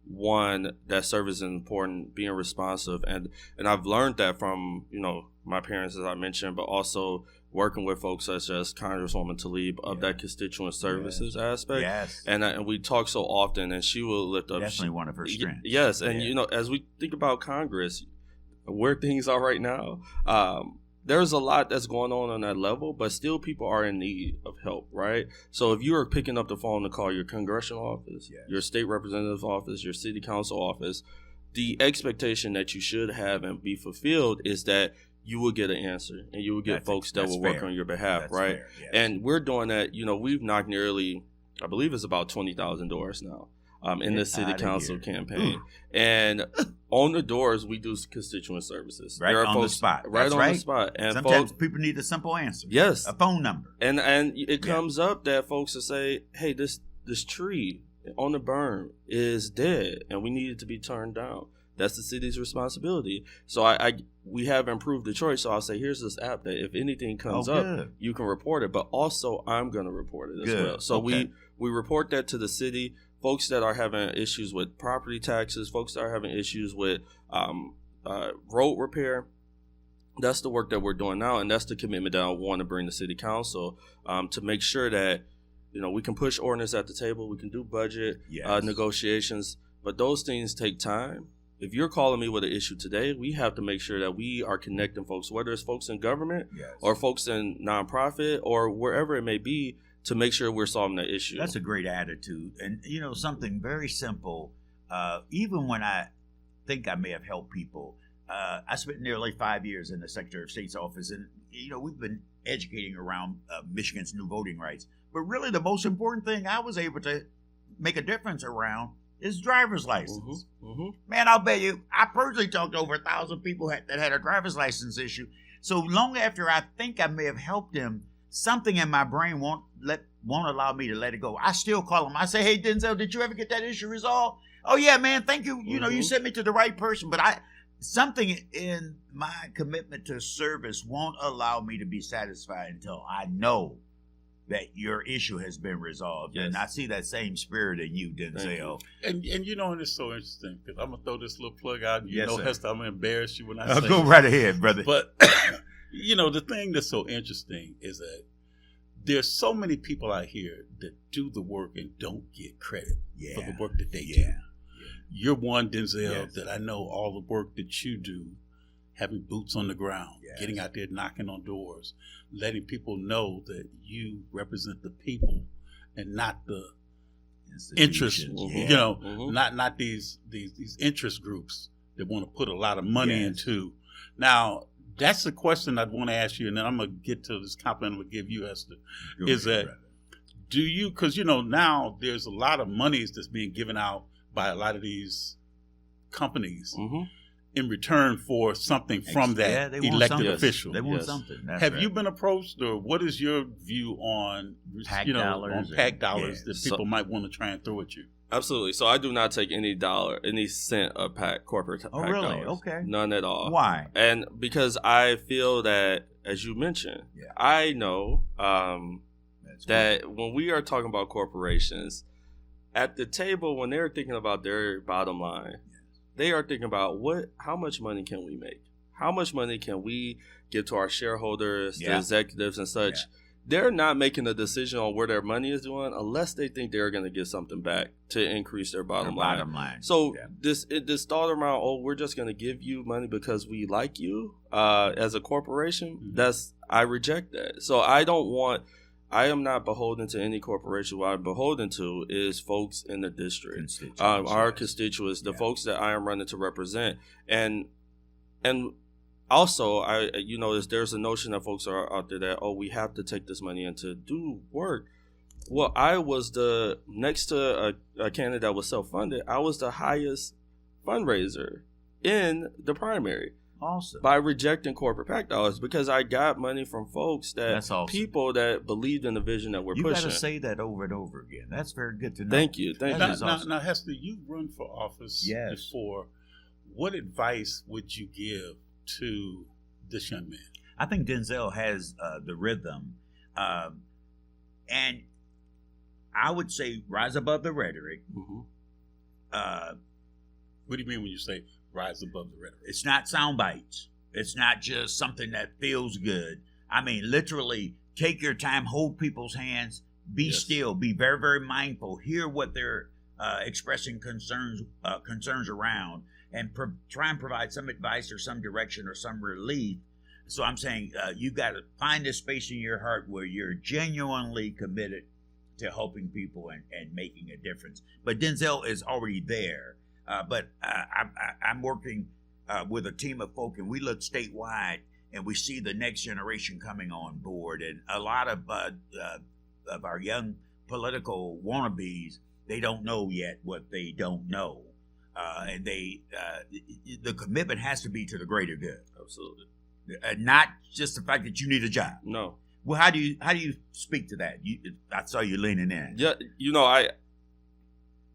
one, that service is important, being responsive, and I've learned that from, you know, my parents, as I mentioned, but also working with folks such as Congresswoman Tlaib of that constituent services aspect. Yes. And we talk so often, and she will lift up Definitely one of her strengths. Yes, and Yeah. you know, as we think about Congress, where things are right now, there's a lot that's going on that level, but still people are in need of help, right? So if you are picking up the phone to call your congressional office, your state representative office, your city council office, the expectation that you should have and be fulfilled is that you will get an answer, and you will get folks that will work fair. on your behalf, That's right? fair, yes. And we're doing that. You know, we've knocked nearly, I believe it's about 20,000 doors now. In the city council campaign. And on the doors, we do constituent services. Right There are on folks, the spot. Right That's on right. the spot. And Sometimes folks, people need a simple answer. yes. A phone number. And it comes up that folks will say, hey, this tree on the berm is dead, and we need it to be turned down. That's the city's responsibility. So we have improved Detroit. So I'll say, here's this app that if anything comes up, good. you can report it. But also, I'm going to report it as Good. well. So Okay. we report that to the city. Folks that are having issues with property taxes, folks that are having issues with road repair. That's the work that we're doing now, and that's the commitment that I want to bring to city council to make sure that, you know, we can push ordinance at the table, we can do budget negotiations, but those things take time. If you're calling me with an issue today, we have to make sure that we are connecting folks, whether it's folks in government or folks in nonprofit or wherever it may be, to make sure we're solving that issue. That's a great attitude. And, you know, something very simple, even when I think I may have helped people, I spent nearly 5 years in the Secretary of State's office, and, you know, we've been educating around Michigan's new voting rights. But really the most important thing I was able to make a difference around is driver's license. Man, I'll bet you, I personally talked to over 1,000 people that had a driver's license issue. So long after I think I may have helped them, something in my brain won't allow me to let it go. I still call them. I say, hey, Denzel, did you ever get that issue resolved? Oh, yeah, man, thank you. You know, you sent me to the right person. But something in my commitment to service won't allow me to be satisfied until I know that your issue has been resolved. And I see that same spirit in you, Denzel. And you know, and it's so interesting, because I'm going to throw this little plug out. You know, sir. Hester, I'm going to embarrass you when I say Go right ahead, brother. But, you know, the thing that's so interesting is that there's so many people out here that do the work and don't get credit for the work that they do. You're one, Denzel, that I know all the work that you do, having boots on the ground, getting out there, knocking on doors, letting people know that you represent the people and not the interest, you know, not these interest groups that want to put a lot of money into. Now, that's the question I'd want to ask you, and then I'm going to get to this compliment I'm going to give you, Hester, do you, because, you know, now there's a lot of monies that's being given out by a lot of these companies in return for something from that elected official. They want something. That's Have right. you been approached, or what is your view on PAC you know, dollars on PAC dollars that people So- might want to try and throw at you? Absolutely. So I do not take any cent of corporate PAC really? dollars. Okay. None at all. Why? And because I feel that, as you mentioned, I know that when we are talking about corporations, at the table, when they're thinking about their bottom line, they are thinking about how much money can we make? How much money can we give to our shareholders, the executives and such? They're not making a decision on where their money is doing unless they think they're going to get something back to increase their bottom line. So this thought around, we're just going to give you money because we like you as a corporation, I reject that. So I am not beholden to any corporation. What I'm beholden to is folks in the district, our constituents, the folks that I am running to represent, and also, there's a notion that folks are out there that, we have to take this money in to do work. Well, I was next to a candidate that was self-funded, I was the highest fundraiser in the primary. Awesome. By rejecting corporate PAC dollars, because I got money from folks That's awesome. people that believed in the vision that we're You pushing. got to say that over and over again. That's very good to know. Thank you. Now, Hester, you've run for office Yes. before. What advice would you give to this young man? I think Denzel has the rhythm. And I would say rise above the rhetoric. Mm-hmm. What do you mean when you say rise above the rhetoric? It's not sound bites. It's not just something that feels good. I mean, literally, take your time, hold people's hands, be still, be very, very mindful, hear what they're expressing concerns around, and try and provide some advice or some direction or some relief. So I'm saying you got to find a space in your heart where you're genuinely committed to helping people and making a difference. But Denzel is already there. But I'm working with a team of folk, and we look statewide, and we see the next generation coming on board. And a lot of our young political wannabes, they don't know yet what they don't know, and the commitment has to be to the greater good. Absolutely, not just the fact that you need a job. No. Well, how do you speak to that? I saw you leaning in. Yeah,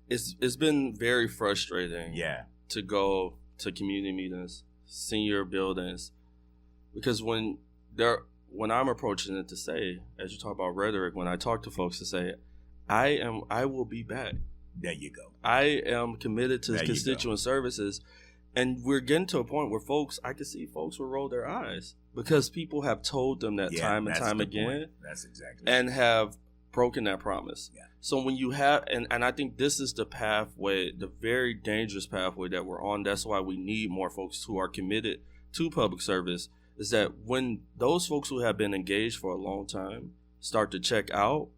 It's been very frustrating. Yeah. To go to community meetings, senior buildings, because when I'm approaching it to say, as you talk about rhetoric, when I talk to folks to say, I will be back. There you go. I am committed to constituent services, and we're getting to a point where I can see folks will roll their eyes because people have told them that time and time again. Point. That's exactly. And have broken that promise. Yeah. So when you have, and I think this is the pathway, the very dangerous pathway that we're on. That's why we need more folks who are committed to public service, is that when those folks who have been engaged for a long time start to check out,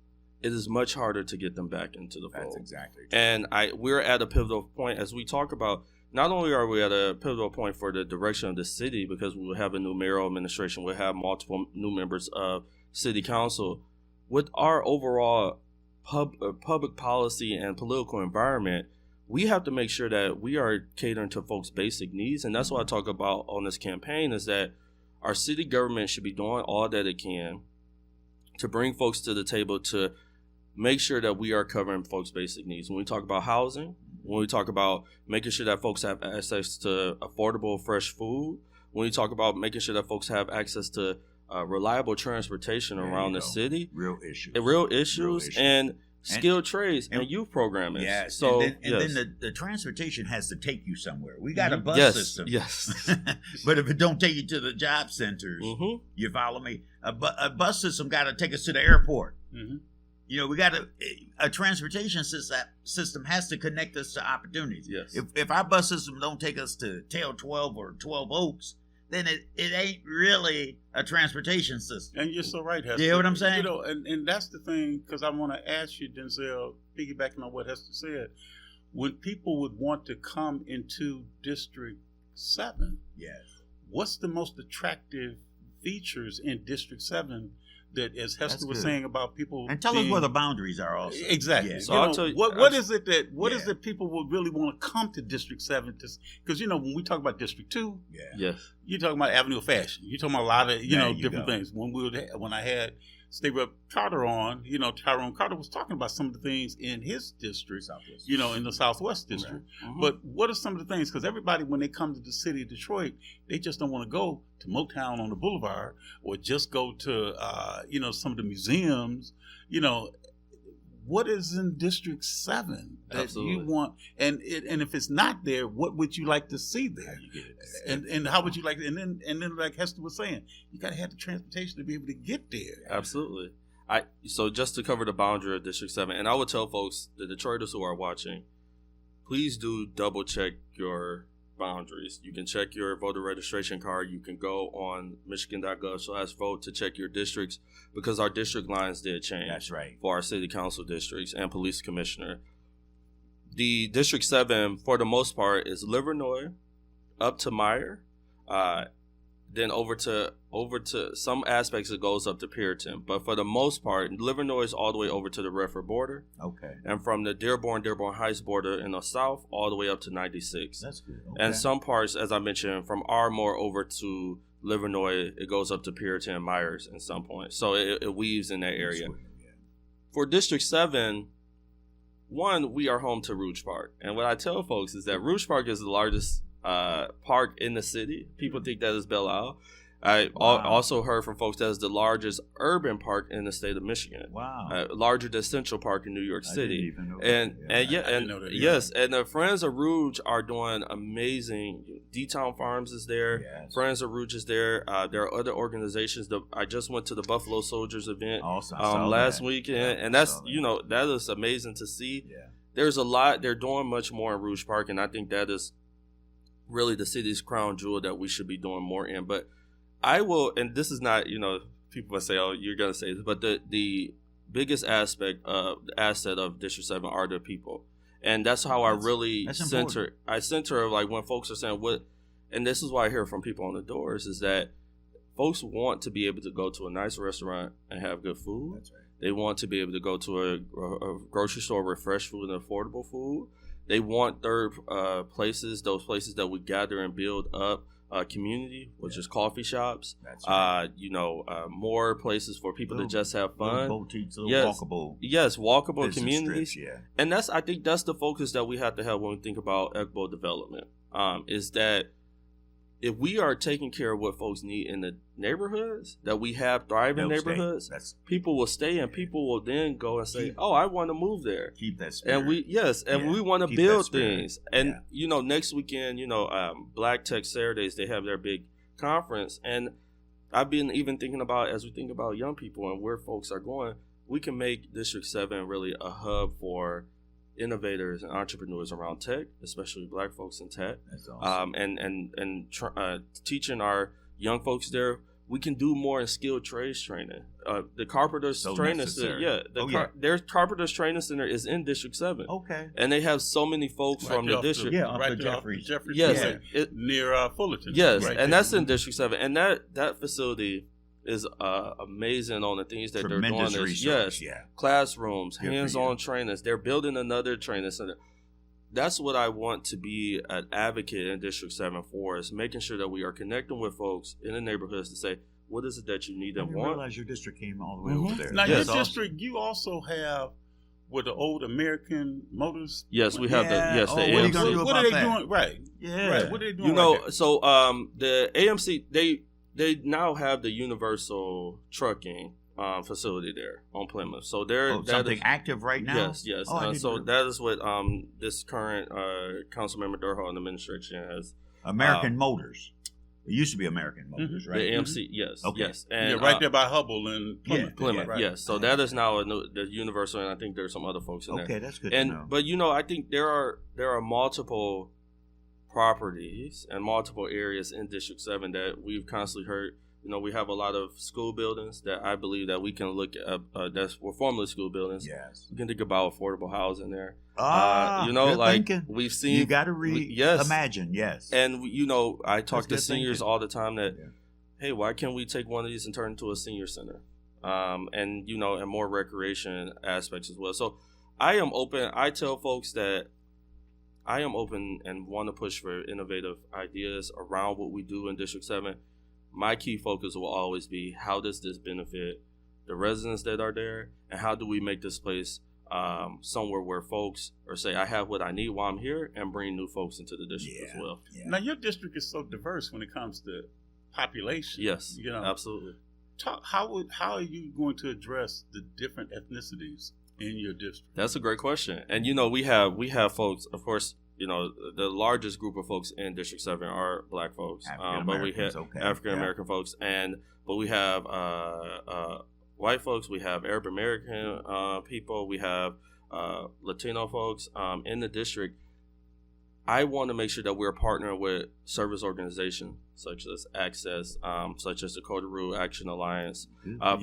it is much harder to get them back into the fold. That's exactly true. And we're at a pivotal point as we talk about, not only are we at a pivotal point for the direction of the city, because we will have a new mayoral administration, we'll have multiple new members of city council, with our overall public policy and political environment, we have to make sure that we are catering to folks' basic needs. And that's what I talk about on this campaign, is that our city government should be doing all that it can to bring folks to the table to make sure that we are covering folks' basic needs. When we talk about housing, when we talk about making sure that folks have access to affordable, fresh food, when we talk about making sure that folks have access to reliable transportation around the city. Real issues. And skilled trades and youth programming. Yes. So, and then the transportation has to take you somewhere. We got a bus system. Yes. But if it don't take you to the job centers, you follow me? A bus system got to take us to the airport. Mm-hmm. You know, we got a transportation system has to connect us to opportunities. Yes. If our bus system don't take us to Tail 12 or 12 Oaks, then it ain't really a transportation system. And you're so right, Hester. You know what I'm saying? You know, and that's the thing, because I want to ask you, Denzel, piggybacking on what Hester said, when people would want to come into District 7, yes, what's the most attractive features in District 7 that, as Hester was saying about people, and tell us where the boundaries are also. Exactly. Yeah. So I'll tell you, what is it that people would really want to come to District 7? Because when we talk about District 2, you're talking about Avenue of Fashion. You're talking about a lot of different things. When I had State Rep Carter on, Tyrone Carter was talking about some of the things in his district, in the Southwest District. Right. But what are some of the things? Because everybody, when they come to the city of Detroit, they just don't want to go to Motown on the Boulevard or just go to, some of the museums. What is in District 7 that you want? And if it's not there, what would you like to see there? And how would you like? And then like Hester was saying, you got to have the transportation to be able to get there. Absolutely. So just to cover the boundary of District 7, and I would tell folks, the Detroiters who are watching, please do double check your boundaries. You can check your voter registration card. You can go on michigan.gov/vote to check your districts, because our district lines did change. That's right. For our city council districts and police commissioner. The District 7, for the most part, is Livernois up to Meyer. then over to some aspects it goes up to Puritan, but for the most part, Livernois is all the way over to the Redford border. Okay. And from the Dearborn Heights border in the south all the way up to 96. That's good. Okay. And some parts, as I mentioned, from Ardmore over to Livernois, it goes up to Puritan and Myers at some point. So it weaves in that area. For District 7, one, we are home to Rouge Park. And what I tell folks is that Rouge Park is the largest park in the city. People think that is Belle Isle. I also heard from folks that is the largest urban park in the state of Michigan. Wow. Larger than Central Park in New York City. And Yes. and the Friends of Rouge are doing amazing. D-Town Farms is there. Yes. Friends of Rouge is there. There are other organizations. I just went to the Buffalo Soldiers event last weekend, and that's that is amazing to see. Yeah. There's a lot. They're doing much more in Rouge Park, and I think that is really the city's crown jewel that we should be doing more in. But I will, and this is not, people will say, oh, you're going to say this, but the biggest asset of District 7 are the people. And that's how I really center. I center, like, when folks are saying what, and this is what I hear from people on the doors, is that folks want to be able to go to a nice restaurant and have good food. That's right. They want to be able to go to a grocery store with fresh food and affordable food. They want third places, those places that we gather and build up community, which is coffee shops. That's right. More places for people to just have fun. Boutiques, walkable. Yes, walkable communities. Strips, yeah. And I think that's the focus that we have to have when we think about equitable development. Is that if we are taking care of what folks need in the neighborhoods, that we have thriving neighborhoods, people will stay, and people will then go and say, "Oh, I want to move there." Keep that spirit. And we want to build things. And next weekend, Black Tech Saturdays, they have their big conference, and I've been even thinking about, as we think about young people and where folks are going, we can make District 7 really a hub for innovators and entrepreneurs around tech, especially Black folks in tech. That's awesome. Teaching our young folks there, we can do more in skilled trades training. The Carpenters Training Center, their Carpenters Training Center is in District 7. Okay. And they have so many folks from the district. Right Jeffrey. Yes. Near Fullerton. Yes, right and that's in District 7. And that facility is amazing on the things that Tremendous they're doing. Research, Classrooms, hands-on trainers. They're building another training center. That's what I want to be an advocate in District 7 for, is making sure that we are connecting with folks in the neighborhoods to say, what is it that you need and want? I realize your district came all the way over there. Now, your district, you also have with the old American Motors. Yes, we have the what are you gonna do what about are they that? doing? Right. Yeah. Right. What are they doing? So the AMC, they now have the Universal Trucking facility there on Plymouth. So they're something active right now. Yes. So that is what this current Councilmember Durhall and administration has. American Motors. It used to be American Motors, right? The AMC, yes. Okay. Yes. And right there by Hubble and Plymouth. Plymouth, right. yes. So that is now the Universal, and I think there's some other folks in there. Okay, that's good to know. But I think there are multiple properties and multiple areas in District 7 that we've constantly heard. We have a lot of school buildings that I believe that we can look at. Were formerly school buildings. Yes. We can think about affordable housing there. Good thinking. We've seen. You got to imagine, yes. And I talk to seniors all the time that, hey, why can't we take one of these and turn it into a senior center? And more recreation aspects as well. So I am open. I tell folks that I am open and want to push for innovative ideas around what we do in District 7. My key focus will always be, how does this benefit the residents that are there, and how do we make this place somewhere where folks say, I have what I need while I'm here, and bring new folks into the district as well. Now, your district is so diverse when it comes to population. Yes, absolutely. How are you going to address the different ethnicities in your district? That's a great question. And we have folks, of course. The largest group of folks in District 7 are Black folks, but we have African American folks, but we have white folks, we have Arab American people, we have Latino folks in the district. I want to make sure that we're partnering with service organizations such as Access, such as the Dakota Rural Action Alliance,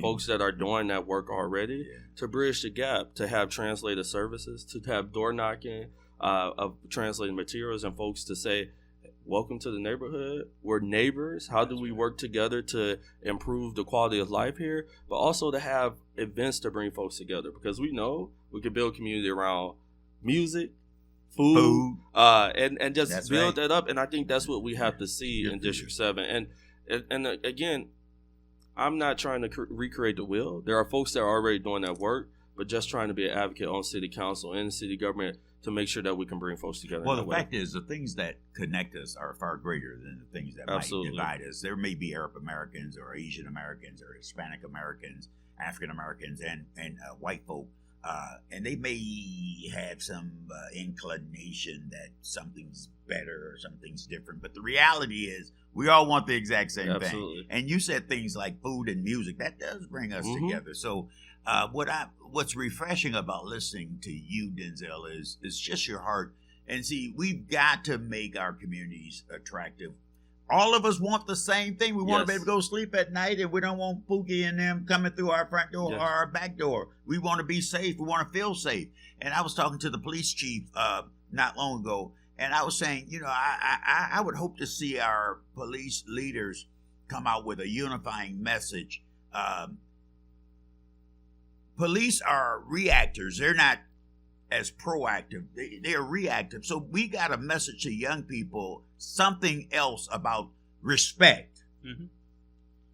folks that are doing that work already to bridge the gap, to have translated services, to have door knocking, of translating materials, and folks to say, welcome to the neighborhood. We're neighbors. How do we work together to improve the quality of life here? But also to have events to bring folks together, because we know we can build community around music, food. And just build that up. And I think that's what we have to see in District 7. And again, I'm not trying to recreate the wheel. There are folks that are already doing that work, but just trying to be an advocate on city council and city government to make sure that we can bring folks together. Well, the fact is, the things that connect us are far greater than the things that might divide us. There may be Arab Americans or Asian Americans or Hispanic Americans, African Americans, and white folk, and they may have some inclination that something's better or something's different. But the reality is, we all want the exact same thing. And you said things like food and music. That does bring us together. So what's refreshing about listening to you, Denzel, is just your heart. And see, we've got to make our communities attractive. All of us want the same thing. We want to be able to go sleep at night, and we don't want Pookie and them coming through our front door or our back door. We want to be safe. We want to feel safe. And I was talking to the police chief not long ago, and I was saying, I would hope to see our police leaders come out with a unifying message. Police are reactors. They're not as proactive. They're reactive. So we got a message to young people, something else about respect. Mm-hmm.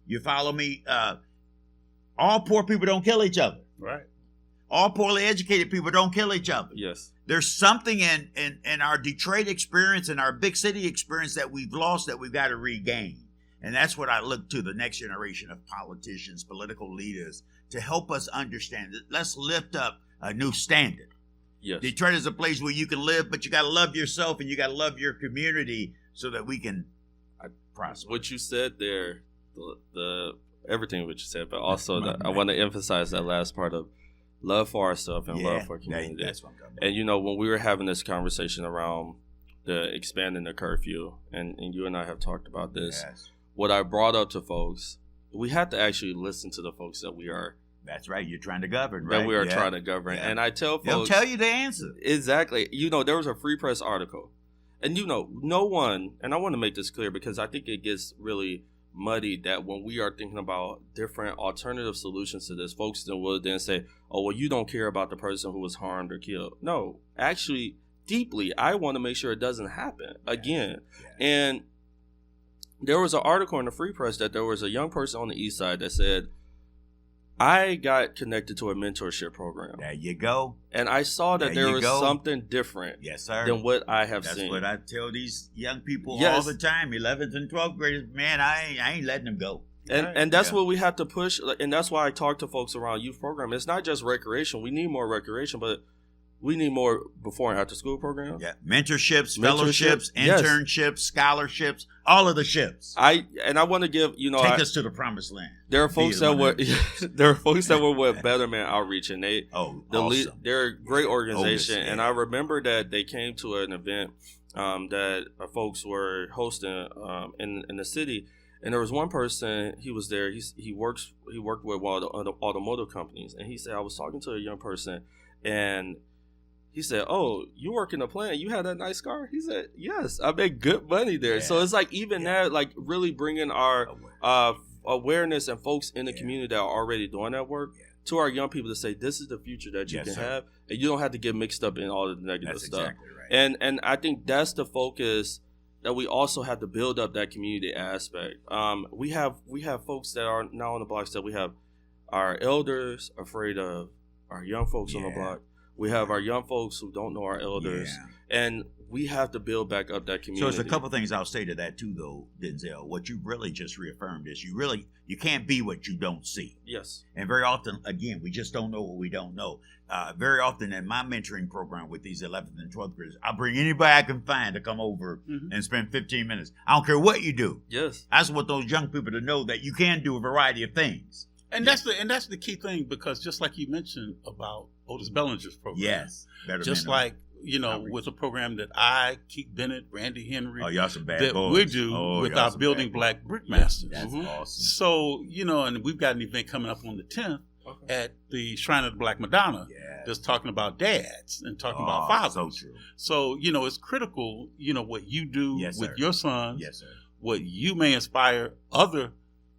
You follow me? All poor people don't kill each other. Right. All poorly educated people don't kill each other. Yes. There's something in our Detroit experience and our big city experience that we've lost that we've got to regain. And that's what I look to the next generation of politicians, political leaders, to help us understand. Let's lift up a new standard. Yes. Detroit is a place where you can live, but you got to love yourself and you got to love your community so that we can prosper. What you said there, the everything what you said, but also I want to emphasize that last part of love for ourselves and love for community. That's what I'm coming And when we were having this conversation around the expanding the curfew, and you and I have talked about this, what I brought up to folks, we have to actually listen to the folks that we are. That's right. You're trying to govern, right? That we are trying to govern. And I tell folks. They'll tell you the answer. Exactly. There was a Free Press article. And, no one, and I want to make this clear because I think it gets really muddy that when we are thinking about different alternative solutions to this, folks will then say, oh, well, you don't care about the person who was harmed or killed. No, actually, deeply, I want to make sure it doesn't happen again. And there was an article in the Free Press that there was a young person on the east side that said, I got connected to a mentorship program. There you go. And I saw that there was something different than what I have seen. That's what I tell these young people all the time, 11th and 12th graders, man, I ain't letting them go. And that's what we have to push. And that's why I talk to folks around youth program. It's not just recreation. We need more recreation, but we need more before and after school programs. Yeah, mentorships, fellowships, internships, scholarships, all of the ships. I want to give take us to the promised land. There are folks that were with Betterment Outreach, and they're a great organization. And I remember that they came to an event that folks were hosting in the city, and there was one person. He was there. He worked with one of the automotive companies, and he said I was talking to a young person, and he said, oh, you work in a plant, you had that nice car? He said, yes, I made good money there. So it's like even that, like really bringing our awareness and folks in the community that are already doing that work to our young people to say, this is the future that you can have. And you don't have to get mixed up in all of the negative stuff. Exactly right. And I think that's the focus that we also have to build up that community aspect. We have folks that are now on the blocks that we have our elders afraid of our young folks on the block. We have our young folks who don't know our elders, and we have to build back up that community. So there's a couple things I'll say to that too, though, Denzel. What you really just reaffirmed is you can't be what you don't see. Yes. And very often, again, we just don't know what we don't know. Very often in my mentoring program with these 11th and 12th graders, I'll bring anybody I can find to come over and spend 15 minutes. I don't care what you do. Yes. I just want those young people to know that you can do a variety of things. And that's the key thing, because just like you mentioned about Otis Bellinger's program, just like with a program that I, Keith Bennett, Randy Henry, y'all some bad that boys. we do with our Building Black Brickmasters. That's awesome. So and we've got an event coming up on the 10th at the Shrine of the Black Madonna, that's talking about dads and talking about fathers. So true. So, it's critical, what you do with your sons, yes, sir. what you may inspire other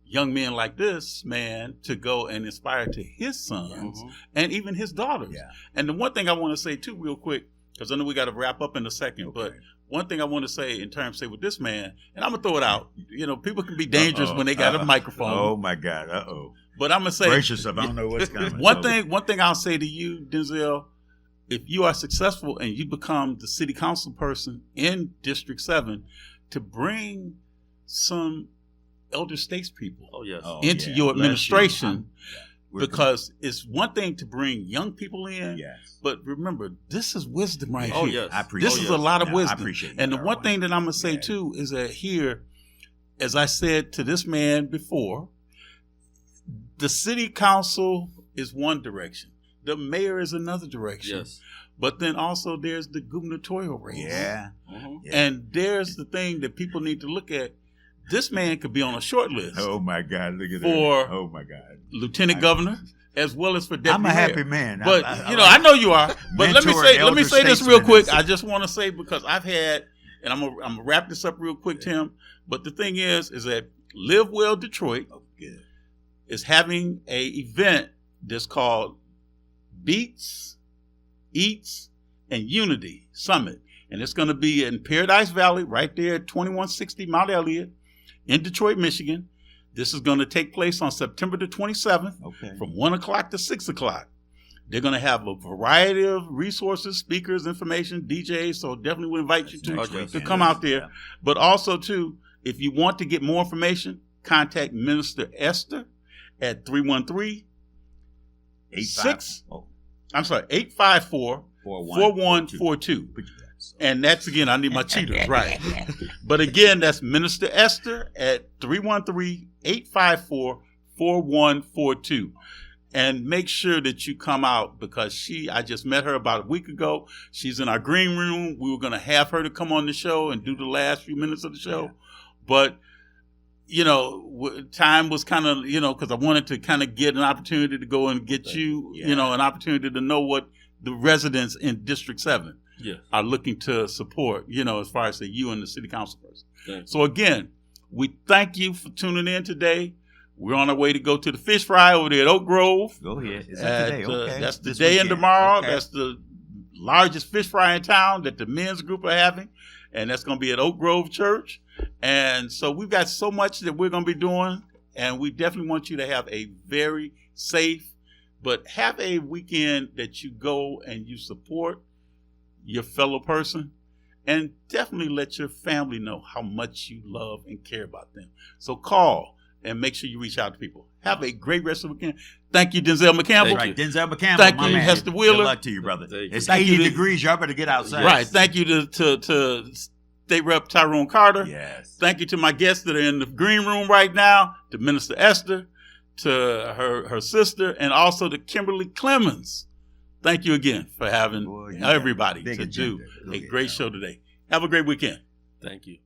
young men like this man to go and inspire to his sons and even his daughters. Yeah. And the one thing I want to say too, real quick, because I know we got to wrap up in a second, but one thing I want to say in terms, say with this man, and I'm gonna throw it out. People can be dangerous when they got a microphone. Oh my God! But I'm gonna say, gracious, I don't know what's coming. One thing I'll say to you, Denzel, if you are successful and you become the city council person in District 7, to bring some elder statespeople into your administration. Because it's one thing to bring young people in, but remember, this is wisdom right here. Yes. I appreciate this is a lot of wisdom. I appreciate and the one thing that I'm going to say too is that here, as I said to this man before, the city council is one direction. The mayor is another direction. Yes. But then also there's the gubernatorial race. Yeah. And there's the thing that people need to look at. This man could be on a short list. Oh my God! Look at for that. Oh my God! Lieutenant governor, as well as for deputy I'm a mayor. happy man. But I know you are. But let me say this real quick. I just want to say, because I've had, and I'm gonna wrap this up real quick, Tim. But the thing is that Live Well Detroit is having a event that's called Beats, Eats, and Unity Summit, and it's going to be in Paradise Valley, right there at 2160 Mount Elliott, in Detroit, Michigan. This is going to take place on September the 27th from 1 o'clock to 6 o'clock. They're going to have a variety of resources, speakers, information, DJs, so definitely would invite you to come out there. Yeah. But also, too, if you want to get more information, contact Minister Esther at 854-4142. And that's, again, I need my cheaters, right. But again, that's Minister Esther at 313-854-4142. And make sure that you come out, because I just met her about a week ago. She's in our green room. We were going to have her to come on the show and do the last few minutes of the show. But, time was kind of, because I wanted to kind of get an opportunity to go and get you, an opportunity to know what the residents in District 7 are looking to support, as far as you and the city council person. So again, we thank you for tuning in today. We're on our way to go to the fish fry over there at Oak Grove. Go ahead. Is that today? Okay. That's today and tomorrow. Okay. That's the largest fish fry in town that the men's group are having. And that's going to be at Oak Grove Church. And so we've got so much that we're going to be doing. And we definitely want you to have a very safe, but have a weekend that you go and you support your fellow person. And definitely let your family know how much you love and care about them. So call and make sure you reach out to people. Have a great rest of the weekend. Thank you, Denzel McCampbell. Right, Denzel McCampbell. Thank you, Hester Wheeler. Good luck to you, brother. It's 80 degrees. Y'all better get outside. Right. Thank you to State Rep Tyrone Carter. Yes. Thank you to my guests that are in the green room right now, to Minister Esther, to her sister, and also to Kimberly Clemens. Thank you again for having everybody to do a great show today. Have a great weekend. Thank you.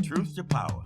Truth to power.